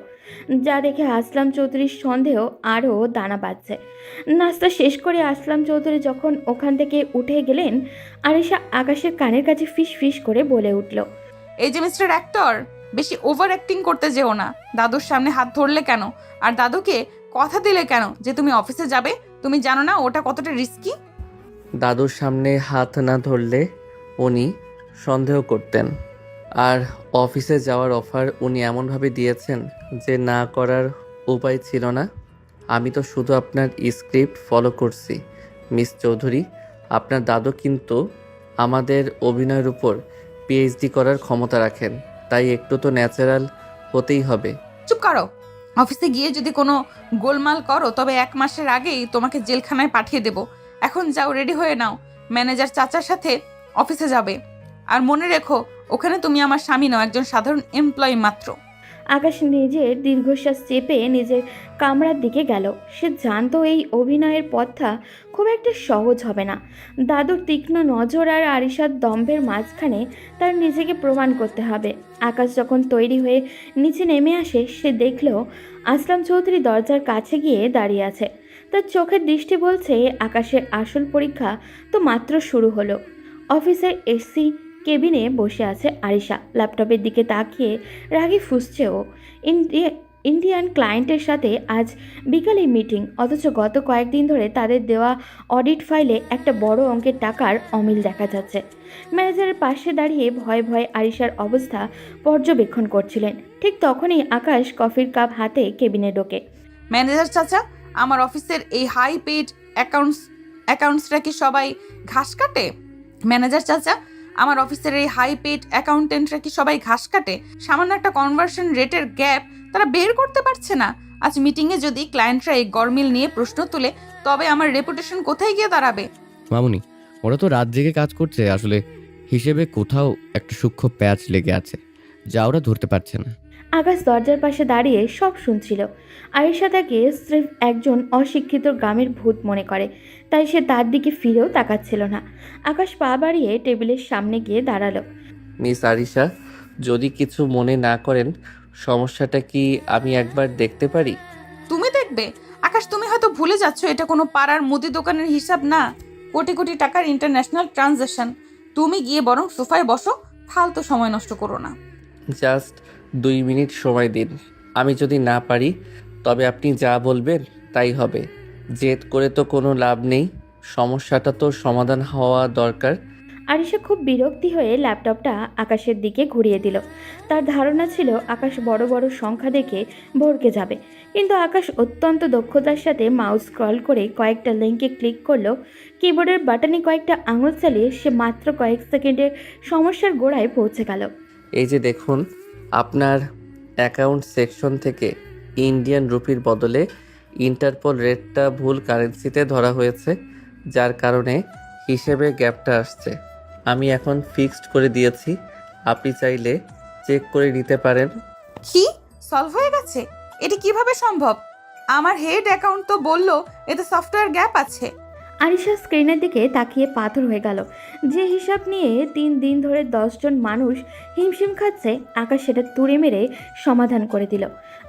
যা দেখে আসলাম চৌধুরীর সন্দেহ আরও দানা বাঁধছে। নাস্তা শেষ করে আসলাম চৌধুরী যখন ওখান থেকে উঠে গেলেন, আরিশা আকাশের কানের কাছে ফিস ফিস করে বলে উঠল, এই যে মিস্টার অ্যাক্টর, বেশি ওভার অ্যাক্টিং করতে যেও না। দাদুর সামনে হাত ধরলে কেন? আর দাদুকে কথা দিলে কেন যে তুমি অফিসে যাবে? তুমি জানো না ওটা কতটা রিস্কি? দাদুর সামনে হাত না ধরলে উনি সন্দেহ করতেন। আর অফিসে যাওয়ার অফার উনি এমনভাবে দিয়েছেন যে না করার উপায় ছিল না। আমি তো শুধু আপনার স্ক্রিপ্ট ফলো করছি। মিস চৌধুরী, আপনার দাদু কিন্তু আমাদের অভিনয়ের উপর পিএইচডি করার ক্ষমতা রাখেন, তাই একটু তো ন্যাচারাল হতেই হবে। চুপ করো। অফিসে গিয়ে যদি কোনো গোলমাল করো তবে 1 মাসের আগেই তোমাকে জেলখানায় পাঠিয়ে দেব। এখন যাও, রেডি হয়ে নাও, ম্যানেজার চাচার সাথে অফিসে যাবে। আর মনে রেখো, ওখানে তুমি আমার স্বামী নও, একজন সাধারণ এমপ্লয়ি মাত্র। আকাশ নিজের দীর্ঘশ্বাস চেপে নিজের কামরার দিকে গেল। সে জানতো এই অভিনয়ের পথটা খুব একটা সহজ হবে না। দাদুর তীক্ষ্ণ নজর আর আরিশার দম্ভের মাঝখানে তার নিজেকে প্রমাণ করতে হবে। আকাশ যখন তৈরি হয়ে নিচে নেমে আসে, সে দেখল আসলাম চৌধুরী দরজার কাছে গিয়ে দাঁড়িয়ে আছে। তার চোখের দৃষ্টি বলছে আকাশের আসল পরীক্ষা তো মাত্র শুরু হলো। অফিসের এসি কেবিনে বসে আছে আরিশা, ল্যাপটপের দিকে তাকিয়ে রাগে ফুঁসছে ও। ইন্ডিয়ান ক্লায়েন্টের সাথে আজ বিকালে মিটিং, অথচ গত কয়েকদিন ধরে তাদের দেওয়া অডিট ফাইলে একটা বড় অঙ্কের টাকার অমিল দেখা যাচ্ছে। ম্যানেজারের পাশে দাঁড়িয়ে ভয়ে ভয়ে আরিশার অবস্থা পর্যবেক্ষণ করছিলেন। ঠিক তখনই আকাশ কফির কাপ হাতে কেবিনে ঢোকে। ম্যানেজার চাচা, আমার অফিসের এই হাই পেড অ্যাকাউন্টসরা কি সবাই ঘাস কাটে? ম্যানেজার চাচা, আমার অফিসের এই হাই পেড অ্যাকাউন্টেন্টরা কি সবাই ঘাস কাটে? সামান্য একটা কনভার্সন রেটের গ্যাপ তারা বের করতে পারছে না। আজ মিটিংয়ে যদি ক্লায়েন্টরা এই গরমিল নিয়ে প্রশ্ন তুলে তবে আমার রেপুটেশন কোথায় গিয়ে দাঁড়াবে? মামুনি, ওরা তো রাত জেগে কাজ করছে, আসলে হিসেবে কোথাও একটা সূক্ষ্ম প্যাচ লেগে আছে যা ওরা ধরতে পারছে না। আকাশ দরজার পাশে দাঁড়িয়ে সব শুনছিল। আয়েশা তাকে স্রেফ একজন অশিক্ষিত গ্রামের ভূত মনে করে, তাই সে তার দিকে ফিরেও তাকাচ্ছিল না। আকাশ পা বাড়িয়ে টেবিলের সামনে গিয়ে দাঁড়ালো। মিস আরিশা, যদি কিছু মনে না করেন, সমস্যাটা কি আমি একবার দেখতে পারি? তুমি দেখবে? আকাশ, তুমি হয়তো ভুলে যাচ্ছ এটা কোনো পাড়ার মুদি দোকানের হিসাব না, কোটি কোটি টাকার ইন্টারন্যাশনাল ট্রানজ্যাকশন। তুমি গিয়ে বরং সোফায় বসো, ফালতু সময় নষ্ট করো না। জাস্ট 2 মিনিট সময় দিন। আমি যদি না পারি তবে আপনি যা বলবেন তাই হবে। জেদ করে তো কোনো লাভ নেই, সমস্যাটা তো সমাধান হওয়া দরকার। আরিশা খুব বিরক্তি হয়ে ল্যাপটপটা আকাশের দিকে ঘুরিয়ে দিল। তার ধারণা ছিল আকাশ বড় বড় সংখ্যা দেখে ভড়কে যাবে, কিন্তু আকাশ অত্যন্ত দক্ষতার সাথে মাউস স্ক্রল করে কয়েকটা লিঙ্কে ক্লিক করলো। কিবোর্ডের বাটনে কয়েকটা আঙুল চালিয়ে সে মাত্র কয়েক সেকেন্ডের সমস্যার গোড়ায় পৌঁছে গেল। এই যে দেখুন, আপনার অ্যাকাউন্ট সেকশন থেকে ইন্ডিয়ান রুপির বদলে ইন্টারপোল রেটটা ভুল কারেন্সিতে ধরা হয়েছে, যার কারণে হিসেবে গ্যাপটা আসছে। আমি এখন ফিক্সড করে দিয়েছি, আপনি চাইলে চেক করে নিতে পারেন। কি সলভ হয়ে গেছে? এটি কিভাবে সম্ভব? আমার হেড অ্যাকাউন্ট তো বললো এতে সফটওয়্যার গ্যাপ আছে। আরিশা স্ক্রিনের দিকে তাকিয়ে পাথর হয়ে গেল। যে হিসাব নিয়ে 3 দিন ধরে 10 জন মানুষ হিমশিম খাচ্ছে, আকাশ সেটা তুড়ে মেরে সমাধান করে দিল।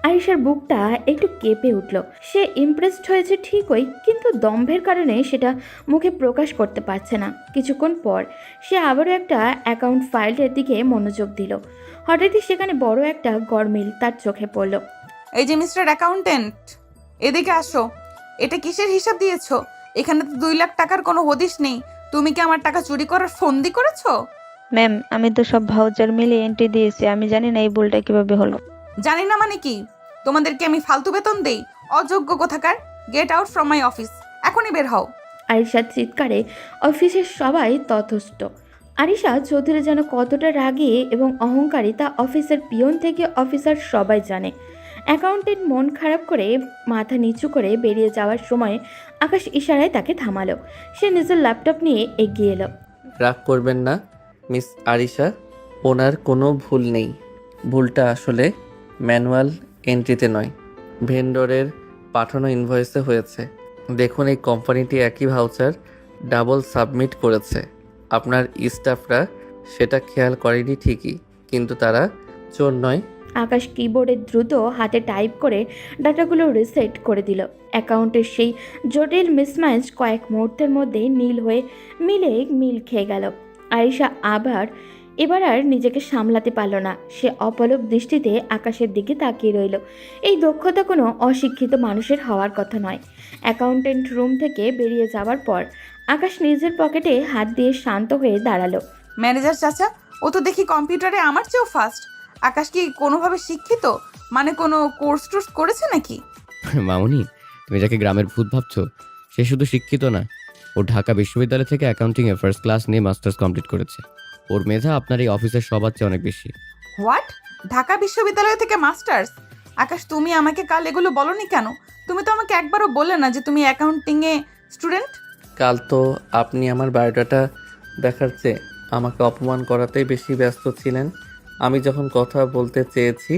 আরিশার বুকটা একটু কেঁপে উঠল। সে ইমপ্রেসড হয়েছে ঠিকই, কিন্তু দম্ভের কারণে সেটা মুখে প্রকাশ করতে পারছে না। কিছুক্ষণ পর সে আবারও একটা অ্যাকাউন্ট ফাইলের দিকে মনোযোগ দিল। হঠাৎই সেখানে বড় একটা গরমিল তার চোখে পড়ল। এই যে মিস্টার অ্যাকাউন্টেন্ট, এদিকে আসো। এটা কিসের হিসাব দিয়েছো? এখানে তো 2 লাখ টাকার কোনো হদিশ নেই। তুমি কি আমার টাকা চুরি করার ফন্দি করেছো? ম্যাম, আমি তো সব ভাউচার মিলিয়ে এন্ট্রি দিয়েছি। আমি জানি না এই ভুলটা কিভাবে হলো। জানি না মানে কি? তোমাদেরকে আমি ফালতু বেতন দেই? অযোগ্য কোথাকার! Get out from my office, এখনই বের হও। আরিশার চিৎকারে অফিসের সবাই তথস্থ। আরিশা চৌধুরী যেন কতটা রাগী এবং অহংকারী তা অফিসের পিয়ন থেকে অফিসার সবাই জানে। অ্যাকাউন্টেন্ট মন খারাপ করে মাথা নিচু করে বেরিয়ে যাওয়ার সময় আকাশ ইশারায় তাকে থামালো। সে নিজের ল্যাপটপ নিয়ে এগিয়ে এলো। রাগ করবেন না মিস আরিশা, ওনার কোনো ভুল নেই। ভুলটা আসলে ম্যানুয়াল এন্ট্রিতে নয়, ভেন্ডরের পাঠানো ইনভয়েসে হয়েছে। দেখুন, এই কোম্পানিটি একই ভাউচার ডাবল সাবমিট করেছে। আপনার স্টাফরা সেটা খেয়াল করেনি ঠিকই, কিন্তু তারা চোর নয়। আকাশ কিবোর্ডে দ্রুত হাতে টাইপ করে ডাটাগুলো রিসেট করে দিল। অ্যাকাউন্টের সেই জটিল মিসম্যাচ কয়েক মুহূর্তের মধ্যেই মিল খেয়ে গেল। আরিশা এবার আর নিজেকে সামলাতে পারল না। সে অপলক দৃষ্টিতে আকাশের দিকে তাকিয়ে রইল। এই দক্ষতা কোনো অশিক্ষিত মানুষের হওয়ার কথা নয়। অ্যাকাউন্টেন্ট রুম থেকে বেরিয়ে যাওয়ার পর আকাশ নিজের পকেটে হাত দিয়ে শান্ত হয়ে দাঁড়ালো। ম্যানেজার চাচা, ও তো দেখি কম্পিউটারে আমার চেয়েও ফাস্ট। আকাশ কি কোনোভাবে শিক্ষিত? মানে কোনো কোর্স টোর্স করেছে নাকি? মামুনি, তুমি যাকে গ্রামের ভূত ভাবছো, সে শুধু শিক্ষিত না, ও ঢাকা বিশ্ববিদ্যালয় থেকে অ্যাকাউন্টিংয়ে ফার্স্ট ক্লাস নিয়ে মাস্টার্স কমপ্লিট করেছে। ওর মেধা আপনার এই অফিসের সবার চেয়ে অনেক বেশি। হোয়াট? ঢাকা বিশ্ববিদ্যালয় থেকে মাস্টার্স? আকাশ, তুমি আমাকে কাল এগুলো বলনি কেন? তুমি তো আমাকে একবারও বললে না যে তুমি অ্যাকাউন্টিংয়ে স্টুডেন্ট। কাল তো আপনি আমার বায়োডাটা দেখার চেয়ে আমাকে অপমান করাতেই বেশি ব্যস্ত ছিলেন। আমি যখন কথা বলতে চেয়েছি,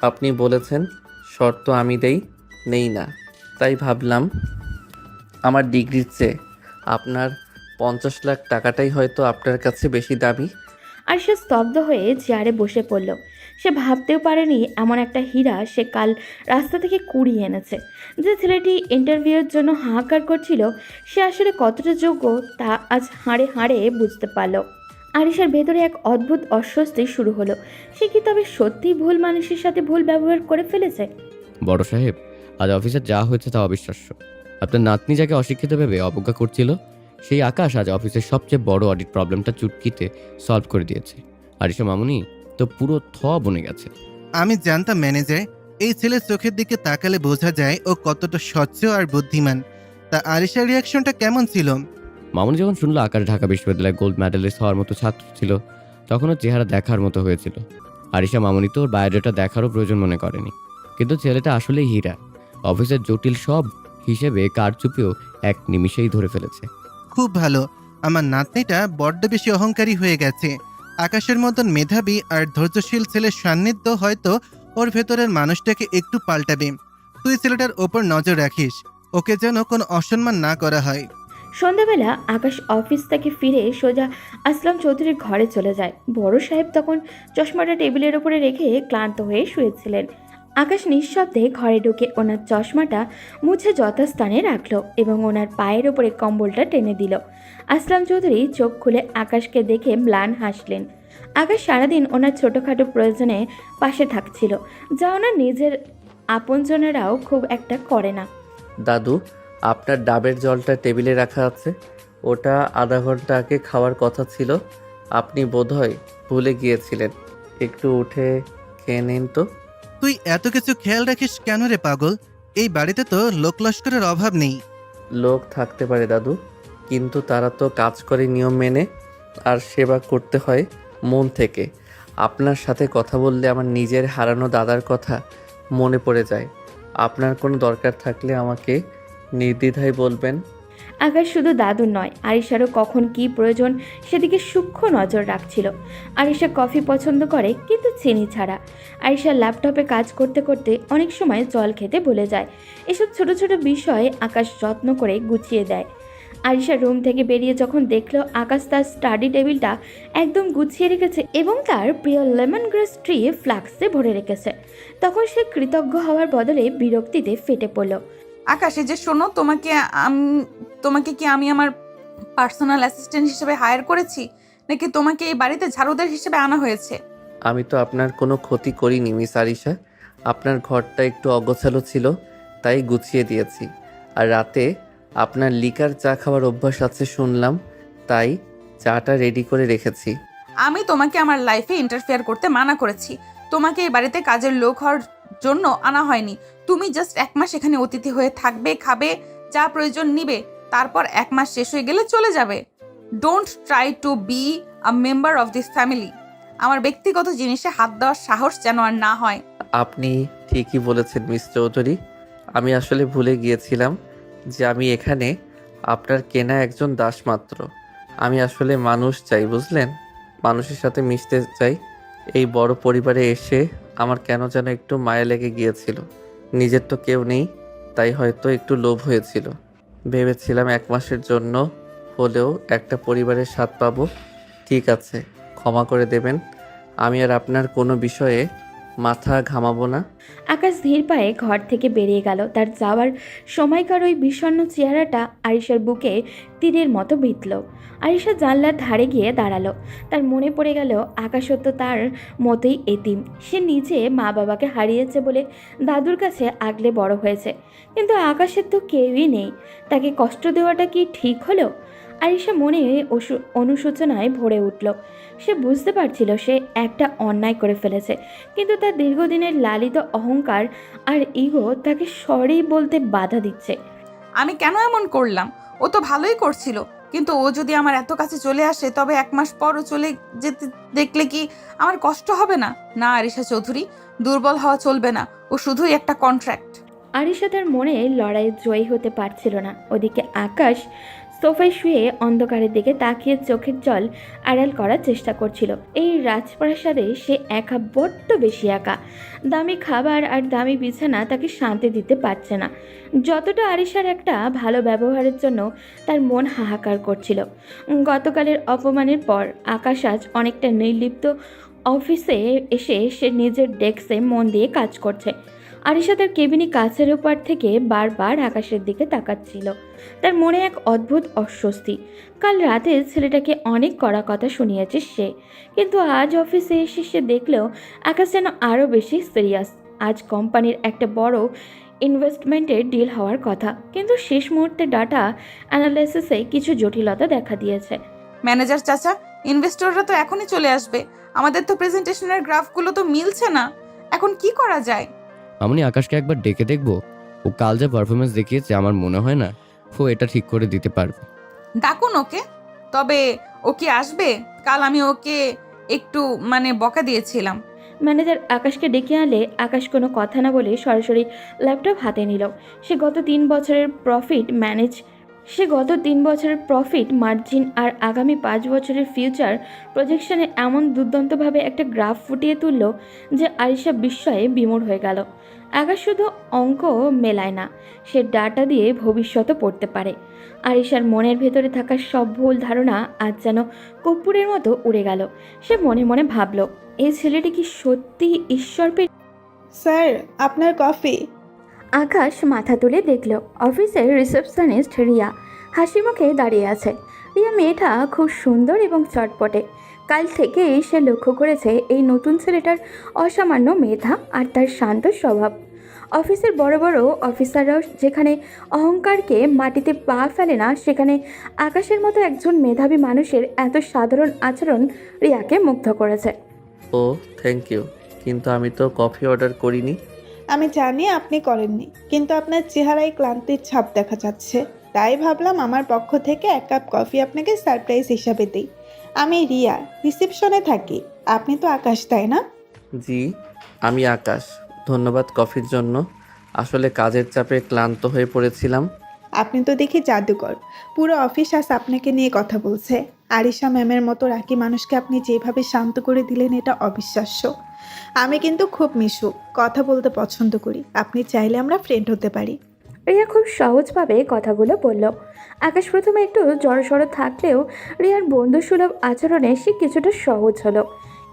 আপনি বলেছেন শর্ত আমি নেই না। তাই ভাবলাম আমার ডিগ্রির চেয়ে আপনার 50 লাখ টাকাটাই হয়তো আপনার কাছে বেশি দামি। আর সে স্তব্ধ হয়ে চেয়ারে বসে পড়ল। সে ভাবতেও পারেনি এমন একটা হীরা সে কাল রাস্তা থেকে কুড়িয়ে এনেছে। যে ছেলেটি ইন্টারভিউয়ের জন্য হাহাকার করছিল, সে আসলে কতটা যোগ্য তা আজ হাড়ে হাড়ে বুঝতে পারল। আরিশার ভেতরে এক অদ্ভুত অস্বস্তি শুরু হলো। সে কি তবে সত্যিই ভুল মানুষের সাথে ভুল ব্যবহার করে ফেলেছে? বড় সাহেব, আজ অফিসে যা হয়েছে তা অবিশ্বাস্য। আপনার নাতনি যাকে অশিক্ষিত ভেবে অবজ্ঞা করছিল, সেই আকাশ আজ অফিসের সবচেয়ে বড় অডিট প্রবলেমটা চুটকিতে সলভ করে দিয়েছে। আরিশা মামুনি তো পুরো বনে গেছে। আমি জানতাম ম্যানেজার, এই ছেলের চোখের দিকে তাকালে বোঝা যায় ও কতটা স্বচ্ছ আর বুদ্ধিমান। তা আরিশার রিয়াকশনটা কেমন ছিল? মামুনি যখন শুনলো আকাশ ঢাকা বিশ্ববিদ্যালয়ে গোল্ড মেডেলিস্ট হওয়ার মতো ছাত্র ছিল, তখন ওর চেহারা দেখার মতো হয়েছিল। আরিশা মামুনি তো ওর বায়োডাটা দেখারও প্রয়োজন মনে করেনি, কিন্তু ছেলেটা আসলেই হীরা। অফিসের জটিল সব হিসেবে কারচুপিও এক নিমিষেই ধরে ফেলেছে। খুব ভালো। আমার নাতনিটা বড্ড বেশি অহংকারী হয়ে গেছে। আকাশের মতন মেধাবী আর ধৈর্যশীল ছেলের সান্নিধ্য হয়তো ওর ভেতরের মানুষটাকে একটু পাল্টাবে। তুই ছেলেটার ওপর নজর রাখিস, ওকে যেন কোনো অসম্মান না করা হয়। সন্ধ্যাবেলা আকাশ অফিস থেকে ফিরে সোজা আসলাম চৌধুরীর ঘরে চলে যায়। বড় সাহেব তখন চশমাটা টেবিলের উপরে রেখে ক্লান্ত হয়ে শুয়েছিলেন। আকাশ নিঃশব্দে ঘরে ঢুকে ওনার চশমাটা মুছে যথাস্থানে রাখলো এবং ওনার পায়ের ওপরে কম্বলটা টেনে দিল। আসলাম চৌধুরী চোখ খুলে আকাশকে দেখে ম্লান হাসলেন। আকাশ সারাদিন ওনার ছোটোখাটো প্রয়োজনে পাশে থাকছিল, যা ওনার নিজের আপনজনেরাও খুব একটা করে না। দাদু, আপনার ডাবের জলটা টেবিলে রাখা আছে, ওটা আধা ঘন্টা আগে খাওয়ার কথা ছিল, আপনি বোধহয় ভুলে গিয়েছিলেন। একটু উঠে খেয়ে নিন তো। তুই এত কিছু খেয়াল রাখিস কেন রে পাগল? এই বাড়িতে তো লোক লস্করের অভাব নেই। লোক থাকতে পারে দাদু, কিন্তু তারা তো কাজ করে নিয়ম মেনে, আর সেবা করতে হয় মন থেকে। আপনার সাথে কথা বললে আমার নিজের হারানো দাদার কথা মনে পড়ে যায়। আপনার কোনো দরকার থাকলে আমাকে নির্দ্বিধায় বলবেন। আকাশ শুধু দাদুর নয়, আরিশারও কখন কি প্রয়োজন সেদিকে সূক্ষ্ম নজর রাখছিল। আরিশা কফি পছন্দ করে, কিন্তু চিনি ছাড়া। আরিশা ল্যাপটপে কাজ করতে করতে অনেক সময় জল খেতে ভুলে যায়। এসব ছোট ছোট বিষয় আকাশ যত্ন করে গুছিয়ে দেয়। আরিশা রুম থেকে বেরিয়ে যখন দেখলো আকাশ তার স্টাডি টেবিলটা একদম গুছিয়ে রেখেছে এবং তার প্রিয় লেমন গ্রাস ট্রি ফ্লাক্সে ভরে রেখেছে, তখন সে কৃতজ্ঞ হওয়ার বদলে বিরক্তিতে ফেটে পড়ল। আকাশ, এই যে শোনো, তোমাকে কি আমি আমার পার্সোনাল অ্যাসিস্ট্যান্ট হিসেবে হায়ার করেছি, নাকি তোমাকে এই বাড়িতে ঝাড়ুদার হিসেবে আনা হয়েছে? আমি তো আপনার কোনো ক্ষতি করিনি মিস আরিশা। আপনার ঘরটা একটু অগোছালো ছিল, তাই গুছিয়ে দিয়েছি। আর রাতে আপনার লিকার চা খাওয়ার অভ্যাস আছে শুনলাম, তাই চাটা রেডি করে রেখেছি। আমি তোমাকে আমার লাইফে ইন্টারফেয়ার করতে মানা করেছি। তোমাকে এই বাড়িতে কাজের লোক হওয়ার জন্য আনা হয়নি। তুমি জাস্ট 1 মাস এখানে অতিথি হয়ে থাকবে, খাবে, যা প্রয়োজন নিবে, তারপর 1 মাস শেষ হয়ে গেলে চলে যাবে। Don't try to be a member of this family. আমার ব্যক্তিগত জিনিসে হাত দেওয়ার সাহস যেন আর না হয়। আপনি ঠিকই বলেছেন মিস চৌধুরী। আমি আসলে ভুলে গিয়েছিলাম যে আমি এখানে আপনার কেনা একজন দাস মাত্র। আমি আসলে মানুষ চাই, বুঝলেন? মানুষের সাথে মিশতে চাই। এই বড় পরিবারে এসে আমার কেন যেন একটু মায়া লেগে গিয়েছিল। নিজের তো কেউ নেই, তাই হয়তো একটু লোভ হয়েছিল। ভেবেছিলাম 1 মাসের জন্য হলেও একটা পরিবারের স্বাদ পাবো। ঠিক আছে, ক্ষমা করে দেবেন। আমি আর আপনার কোনো বিষয়ে মাথা ঘামাবো না। আকাশ ধীর পায়ে ঘর থেকে বেরিয়ে গেল। তার যাওয়ার সময়কার ওই বিষণ্ণ চেহারাটা আরিশার বুকে তীরের মতো বিঁধল। আরিশা জানলার ধারে গিয়ে দাঁড়ালো। তার মনে পড়ে গেল আকাশও তো তার মতোই এতিম। সে নিজে মা বাবাকে হারিয়েছে বলে দাদুর কাছে আগলে বড় হয়েছে, কিন্তু আকাশের তো কেউই নেই। তাকে কষ্ট দেওয়াটা কি ঠিক হলো? আরিশা মনে অনুশোচনায় ভরে উঠল। সে বুঝতে পারছিল সে একটা অন্যায় করে ফেলেছে, কিন্তু তার দীর্ঘদিনের লালিত অহংকার আর ইগো তাকে সরি বলতে বাধা দিচ্ছে। আমি কেন এমন করলাম? ও তো ভালোই করছিল, কিন্তু ও যদি আমার এত কাছে চলে আসে, তবে 1 মাস পরও চলে যেতে দেখলে কি আমার কষ্ট হবে না? না আরিশা চৌধুরী, দুর্বল হওয়া চলবে না। ও শুধুই একটা কন্ট্রাক্ট। আরিশা তার মনে লড়াইয়ে জয়ী হতে পারছিল না। ওদিকে আকাশ সোফায় শুয়ে অন্ধকারের দিকে তাকিয়ে চোখের জল আড়াল করার চেষ্টা করছিল। এই রাজপ্রাসাদে সে একা, বড্ড বেশি একা। দামি খাবার আর দামি বিছানা তাকে শান্তি দিতে পারছে না, যতটা আরিশার একটা ভালো ব্যবহারের জন্য তার মন হাহাকার করছিল। গতকালের অপমানের পর আকাশ আজ অনেকটা নির্লিপ্ত। অফিসে এসে সে নিজের ডেস্কে মন দিয়ে কাজ করছে। আরিশা তার কেবিনে কাছের ওপার থেকে বারবার আকাশের দিকে তাকাচ্ছিল। তার মনে এক অদ্ভুত অস্বস্তি। কাল রাতে ছেলেটাকে অনেক কড়া কথা শুনিয়েছে সে, কিন্তু আজ অফিসে এসে সে দেখলেও আকাশ যেন আরও বেশি সিরিয়াস। আজ কোম্পানির একটা বড় ইনভেস্টমেন্টের ডিল হওয়ার কথা, কিন্তু শেষ মুহূর্তে ডাটা অ্যানালাইসিসে কিছু জটিলতা দেখা দিয়েছে। ম্যানেজার চাচা, ইনভেস্টররা তো এখনই চলে আসবে। আমাদের তো প্রেজেন্টেশনের গ্রাফগুলো তো মিলছে না। এখন কি করা যায়? আমি আকাশকে একবার ডেকে দেখবো। ও কাল যে পারফরমেন্স দেখিয়েছে আমার মনে হয় না ও এটা ঠিক করে দিতে পারবে। ডাকুন ওকে। তবে ও কি আসবে? কাল আমি ওকে একটু বকা দিয়েছিলাম। ম্যানেজার আকাশকে ডেকে আনলে আকাশ কোনো কথা না বলে সরাসরি ল্যাপটপ হাতে নিল। সে গত 3 বছরের প্রফিট মার্জিন আর আগামী 5 বছরের ফিউচার প্রজেকশনে এমন দুর্দান্তভাবে একটা গ্রাফ ফুটিয়ে তুলল যে আরিশা বিস্ময়ে বিমূঢ় হয়ে গেল। আকাশ শুধু অঙ্ক মেলায় না, সে ডাটা দিয়ে ভবিষ্যৎও পড়তে পারে। আরিশার মনের ভেতরে থাকা সব ভুল ধারণা আজ যেন কর্পূরের মতো উড়ে গেল। সে মনে মনে ভাবল, এই ছেলেটি কি সত্যি ঈশ্বর পেয়ে? স্যার, আপনার কফি। আকাশ মাথা তুলে দেখল অফিসের রিসেপশনিস্ট রিয়া হাসি মুখে দাঁড়িয়ে আছে। রিয়া মেয়েটা খুব সুন্দর এবং চটপটে। কাল থেকেই সে লক্ষ্য করেছে এই নতুন ছেলেটার অসামান্য মেধা আর তার শান্ত স্বভাব। অফিসের বড় বড় অফিসাররাও যেখানে অহংকারকে মাটিতে পা ফেলে না, সেখানে আকাশের মতো একজন মেধাবী মানুষের এত সাধারণ আচরণ রিয়াকে মুগ্ধ করেছে। ও থ্যাংক ইউ, কিন্তু আমি তো কফি অর্ডার করিনি। আমি জানি আপনি করেননি, কিন্তু আপনার চেহারায় ক্লান্তির ছাপ দেখা যাচ্ছে। তাই ভাবলাম আমার পক্ষ থেকে 1 কাপ কফি আপনাকে সারপ্রাইজ হিসাবে দিই। আমি রিয়া, রিসেপশনে থাকি। আপনি তো আকাশ, তাই না? জি, আমি আকাশ। ধন্যবাদ কফির জন্য। আসলে কাজের চাপে ক্লান্ত হয়ে পড়েছিলাম। আপনি তো দেখি জাদুকর। পুরো অফিস আজ আপনাকে নিয়ে কথা বলছে। আরিশা ম্যামের মতো রাকি মানুষকে আপনি যেভাবে শান্ত করে দিলেন, এটা অবিশ্বাস্য। আমি কিন্তু খুব মিশুক, কথা বলতে পছন্দ করি। আপনি চাইলে আমরা ফ্রেন্ড হতে পারি। রিয়া খুব সহজভাবে কথাগুলো বলল। আকাশ প্রথমে একটু জড়সড় থাকলেও রিয়ার বন্ধুসুলভ আচরণে সে কিছুটা সহজ হলো।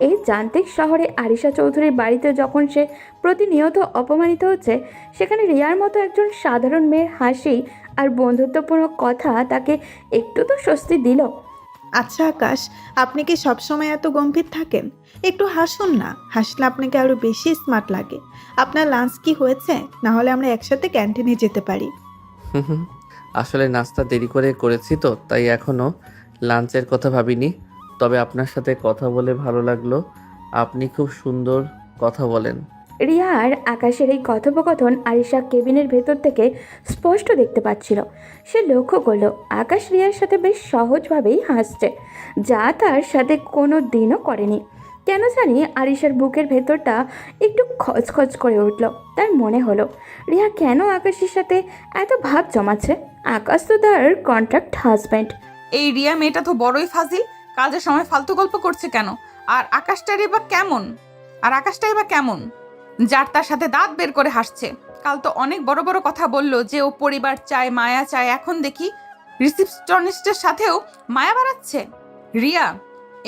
এই যান্ত্রিক শহরে আরিশা চৌধুরীর বাড়িতে যখন সে প্রতিনিয়ত অপমানিত হচ্ছে, সেখানে রিয়ার মতো একজন সাধারণ মেয়ের হাসি আর বন্ধুত্বপূর্ণ কথা তাকে একটু তো স্বস্তি দিল। আচ্ছা আকাশ, আপনি কি সবসময় এত গম্ভীর থাকেন? একটু হাসুন না, হাসলে আপনাকে আরো বেশি স্মার্ট লাগে। আপনার লাঞ্চ কি হয়েছে? না হলে আমরা একসাথে ক্যান্টিনে যেতে পারি। হুম, আসলে নাস্তা দেরি করে করেছি তো, তাই এখনও লাঞ্চের কথা ভাবিনি। তবে আপনার সাথে কথা বলে ভালো লাগলো। আপনি খুব সুন্দর কথা বলেন। রিয়া আর আকাশের এই কথোপকথন আরিশা কেবিনের ভেতর থেকে স্পষ্ট দেখতে পাচ্ছিল। সে লক্ষ্য করলো আকাশ রিয়ার সাথে বেশ সহজভাবেই হাসছে, যা তার সাথে কোনো দিনও করেনি। কেন জানি আরিশার বুকের ভেতরটা একটু খচখচ করে উঠল। তার মনে হলো রিয়া কেন আকাশের সাথে এত ভাব জমাচ্ছে। আকাশ তো তার কন্ট্রাক্ট হাজব্যান্ড। এই রিয়া মেয়েটা তো বড়ই ফাজিল। কাজের সময় ফালতু গল্প করছে কেন? আর আকাশটারই বা কেমন? যার তার সাথে দাঁত বের করে হাসছে। কাল তো অনেক বড় বড় কথা বললো যে ও পরিবার চায়, মায়া চায়। এখন দেখি রিসিপশনিস্টের সাথেও মায়া বাড়াচ্ছে। রিয়া,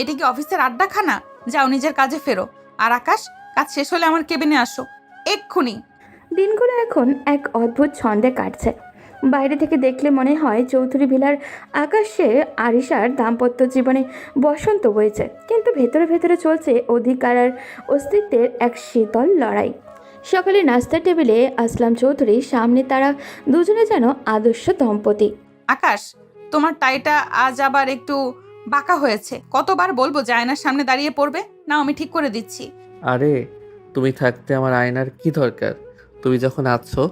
এটা কি অফিসের আড্ডাখানা? যাও নিজের কাজে ফেরো। আর আকাশ, কাজ শেষ হলে আমার কেবিনে আসো এক্ষুনি। দিনগুলো এখন এক অদ্ভুত ছন্দে কাটছে। বাইরে থেকে দেখলে মনে হয় চৌধুরী ভিলার আকাশে আরিশার দাম্পত্য জীবনে বসন্ত বইছে, কিন্তু ভেতরে ভেতরে চলছে অধিকার আর অস্তিত্বের এক শীতল লড়াই। সকালে নাস্তার টেবিলে আসলাম চৌধুরী সামনে, তারা দুজনে যেন আদর্শ দম্পতি। আকাশ, তোমার টাইটা আজ আবার একটু বাঁকা হয়েছে। কতবার বলবো যে আয়নার সামনে দাঁড়িয়ে পড়বে? না, আমি ঠিক করে দিচ্ছি। আরে তুমি থাকতে আমার আয়নার কি দরকার? তুমি যখন আছো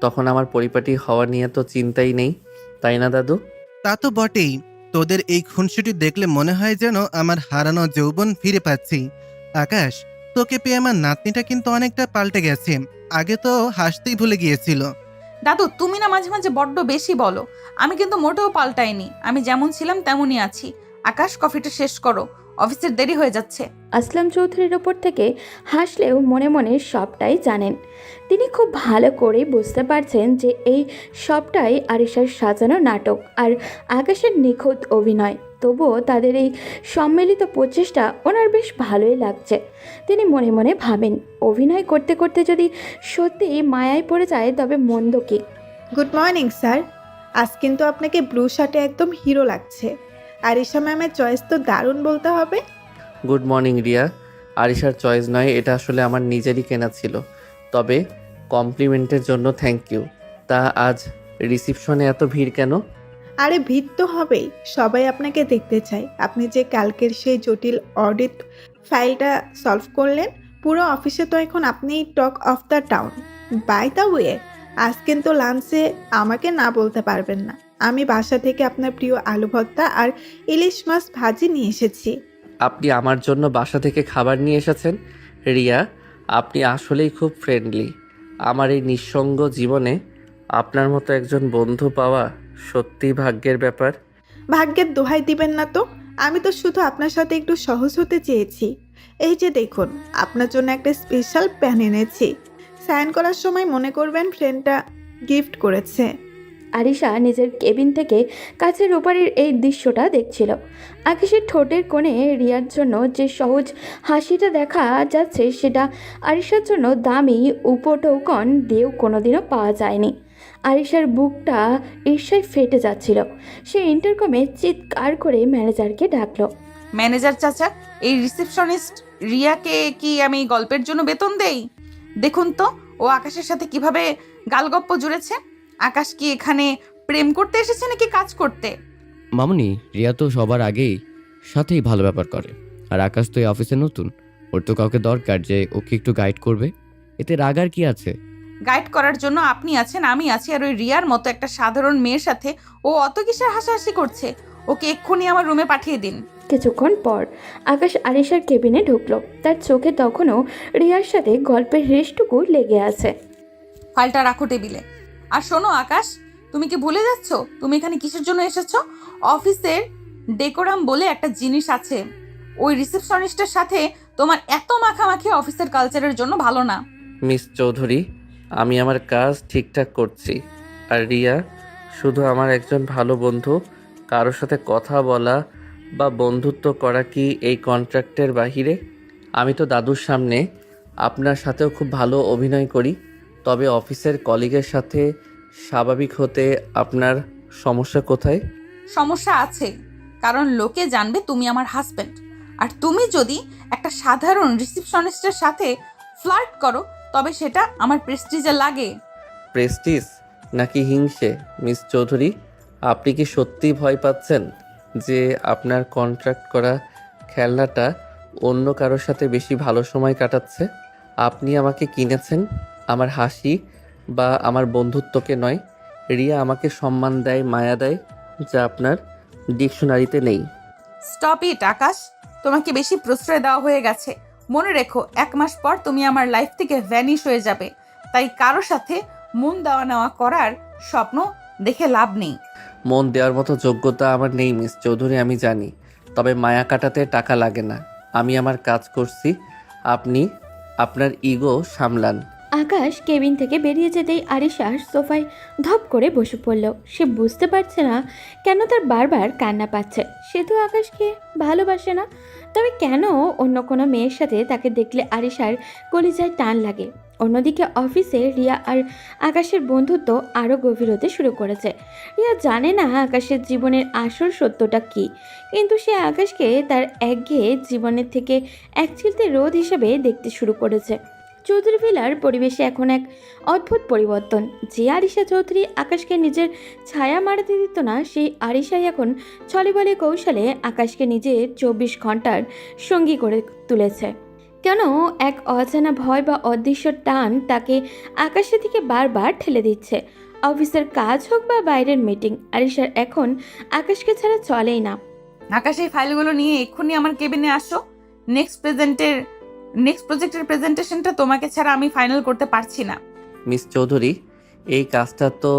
তখন আমার পরিপাটি হওয়া নিয়ে তো চিন্তাই নেই, তাই না দাদু? তা তো বটেই। তোদের এই খুনসুটি দেখলে মনে হয় যেন আমার হারানো যৌবন ফিরে পাচ্ছি। আকাশ, তোকে পেয়ে আমার নাতনিটা কিন্তু অনেকটা পাল্টে গেছে। আগে তো হাসতেই ভুলে গিয়েছিল। দাদু, তুমি না মাঝে মাঝে বড্ড বেশি বলো। আমি কিন্তু মোটেও পাল্টাইনি। আমি যেমন ছিলাম তেমনই আছি। আকাশ, কফিটা শেষ করো, অফিসের দেরি হয়ে যাচ্ছে। আসলাম চৌধুরীর ওপর থেকে হাসলেও মনে মনে সবটাই জানেন। তিনি খুব ভালো করেই বুঝতে পারছেন যে এই সবটাই আরিশার সাজানো নাটক আর আকাশের নিখুঁত অভিনয়। তবুও তাদের এই সম্মিলিত প্রচেষ্টা ওনার বেশ ভালোই লাগছে। তিনি মনে মনে ভাবেন, অভিনয় করতে করতে যদি সত্যি মায়ায় পড়ে যায় তবে মন্দ কি। Good morning sir. আজ কিন্তু আপনাকে ব্লু শার্টে একদম হিরো লাগছে। আরিশা ম্যামের চয়েস তো দারুণ বলতে হবে। Good morning Riya. আরিশার চয়েস নয়, এটা আসলে আমার নিজেরই কেনা ছিল। তবে কমপ্লিমেন্টের জন্য থ্যাংক ইউ। তা আজ রিসিপশনে এত ভিড় কেন? আরে ভিড় তো হবেই, সবাই আপনাকে দেখতে চায়। আপনি যে কালকের সেই জটিল অডিট ফাইলটা সলভ করলেন, পুরো অফিসে তো এখন আপনিই talk of the town. By the way, আজ কিন্তু লাঞ্চে আমাকে না বলতে পারবেন না। আমি বাসা থেকে আপনার প্রিয় আলু ভর্তা আর ইলিশ মাছ ভাজি নিয়ে এসেছি। আপনি আমার জন্য বাসা থেকে খাবার নিয়ে এসেছেন? রিয়া, আপনি আসলেই খুব ফ্রেন্ডলি। আমার এই নিঃসঙ্গ জীবনে আপনার মতো একজন বন্ধু পাওয়া সত্যিই ভাগ্যের ব্যাপার। ভাগ্যের দোহাই দিবেন না তো। আমি তো শুধু আপনার সাথে একটু সহজ হতে চেয়েছি। এই যে দেখুন, আপনার জন্য একটা স্পেশাল প্যান এনেছি। সাইন করার সময় মনে করবেন ফ্রেন্ডটা গিফট করেছে। আরিশা নিজের কেবিন থেকে কাছের ওপারের এই দৃশ্যটা দেখছিল। আকাশের ঠোঁটের কোণে রিয়ার জন্য যে সহজ হাসিটা দেখা যাচ্ছে, সেটা আরিশার জন্য দামি উপটৌকন দিয়েও কোনোদিনও পাওয়া যায়নি। আরিশার বুকটা ঈর্ষায় ফেটে যাচ্ছিল। সে ইন্টারকমে চিৎকার করে ম্যানেজারকে ডাকলো। ম্যানেজার চাচা, এই রিসেপশনিস্ট রিয়াকে কি আমি গল্পের জন্য বেতন দেই? দেখুন তো, ও আকাশের সাথে কিভাবে গালগপ্প জুড়েছে। আকাশ কি এখানে প্রেম করতে এসেছে নাকি কাজ করতে? মামুনি, রিয়া তো সবার আগেই সাথেই ভালো ব্যাপার করে। আর আকাশ তো এই অফিসে নতুন, ওর তো কাউকে দরকার যে ওকে একটু গাইড করবে। এতে রাগার কি আছে? গাইড করার জন্য আপনি আছেন, আমি আছি, আর ওই রিয়ার মতো একটা সাধারণ মেয়ের সাথে ও অত কিসের হাসাহাসি করছে? ওকে এক্ষুনি আমার রুমে পাঠিয়ে দিন। কিছুক্ষণ পর আকাশ আরিশার কেবিনে ঢুকলো। তার চোখে তখনও রিয়ার সাথে গল্পের রেশটুকু লেগে আছে। ফাইলটা রাখো টেবিলে। আর শোনো আকাশ, তুমি কি ভুলে যাচ্ছ তুমি এখানে কিসের জন্য এসেছো? অফিসের ডেকোরাম বলে একটা জিনিস আছে। ওই রিসেপশনিস্টের সাথে তোমার এত মাখামাখি অফিসের কালচারের জন্য ভালো না। মিস চৌধুরী, আমি আমার কাজ ঠিকঠাক করছি। আর রিয়া শুধু আমার একজন ভালো বন্ধু। কারোর সাথে কথা বলা বা বন্ধুত্ব করা কি এই কন্ট্রাক্টের বাহিরে? আমি তো দাদুর সামনে আপনার সাথেও খুব ভালো অভিনয় করি। তবে অফিসের কলিগের সাথে স্বাভাবিক হতে আপনার সমস্যা কোথায়? সমস্যা আছে, কারণ লোকে জানবে তুমি আমার হাজবেন্ড। আর তুমি যদি একটা সাধারণ রিসেপশনিস্টের সাথে ফ্লার্ট করো তবে সেটা আমার প্রেস্টিজে লাগে। প্রেস্টিজ নাকি হিংসে? মিস চৌধুরী, আপনি কি সত্যিই ভয় পাচ্ছেন যে আপনার কন্ট্রাক্ট করা খেলনাটা অন্য কারোর সাথে বেশি ভালো সময় কাটাচ্ছে? আপনি আমাকে কিনেছেন আমার হাসি বা আমার বন্ধুত্বকে নয়। রিয়া আমাকে সম্মান দেয়, মায়া দেয়, যা আপনার ডিকশনারিতে নেই। স্টপ ইট আকাশ, তোমাকে বেশি প্রশ্রয় দেওয়া হয়ে গেছে। মনে রেখো 1 মাস পর তুমি আমার লাইফ থেকে ভ্যানিশ হয়ে যাবে। তাই কারো সাথে মন দেওয়া নেওয়া করার স্বপ্ন দেখে লাভ নেই। মন দেওয়ার মতো যোগ্যতা আমার নেই মিস চৌধুরী, আমি জানি। তবে মায়া কাটাতে টাকা লাগে না। আমি আমার কাজ করছি, আপনি আপনার ইগো সামলান। আকাশ কেবিন থেকে বেরিয়ে যেতেই আরিশা সোফায় ধপ করে বসে পড়ল। সে বুঝতে পারছে না কেন তার বারবার কান্না পাচ্ছে। সে তো আকাশকে ভালোবাসে না, তবে কেন অন্য কোনো মেয়ের সাথে তাকে দেখলে আরিশার কলিজায় টান লাগে। অন্যদিকে অফিসে রিয়া আর আকাশের বন্ধুত্ব আরও গভীর হতে শুরু করেছে। রিয়া জানে না আকাশের জীবনের আসল সত্যটা কী, কিন্তু সে আকাশকে তার একঘেয়ে জীবনের থেকে এক চিলতে রোদ হিসেবে দেখতে শুরু করেছে। চৌধুরী ভিলার পরিবেশে এখন এক অদ্ভুত পরিবর্তন। যে আরিশা চৌধুরী আকাশকে নিজের ছায়া মারাতে দিত না, সেই আরিশাই এখন ছলে বলে কৌশলে আকাশকে নিজের 24 ঘন্টার সঙ্গী করে তুলেছে। কেন এক অজানা ভয় বা অদৃশ্য টান তাকে আকাশের দিকে বারবার ঠেলে দিচ্ছে। অফিসের কাজ হোক বা বাইরের মিটিং, আরিশার এখন আকাশকে ছাড়া চলেই না। আকাশ, এই ফাইলগুলো নিয়ে এক্ষুনি আমার কেবিনে আসো। নেক্সট প্রজেক্টের প্রেজেন্টেশনটা তোমাকে ছাড়া আমি ফাইনাল করতে পারছি না। মিস চৌধুরী, এই কাজটা তো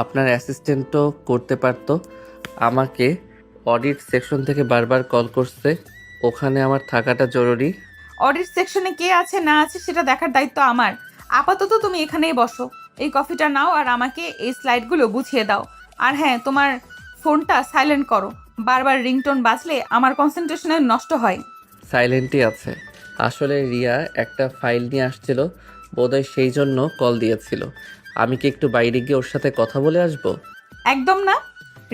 আপনার অ্যাসিস্ট্যান্টও করতে পারতো। আমাকে অডিট সেকশন থেকে বারবার কল করছে, ওখানে আমার থাকাটা জরুরি। অডিট সেকশনে কে আছে না আছে সেটা দেখার দায়িত্ব আমার। আপাতত তুমি এখানেই বসো, এই কফিটা নাও আর আমাকে এই স্লাইডগুলো গুছিয়ে দাও। আর হ্যাঁ, তোমার ফোনটা সাইলেন্ট করো, বারবার রিংটোন বাজলে আমার কনসেন্ট্রেশনে নষ্ট হয়। সাইলেন্টই আছে। আসলে রিয়া একটা ফাইল নিয়ে আসছিল, বোধহয় সেই জন্য কল দিয়েছিল। আমি কি একটু বাইরে গিয়ে ওর সাথে কথা বলে আসবো? একদম না,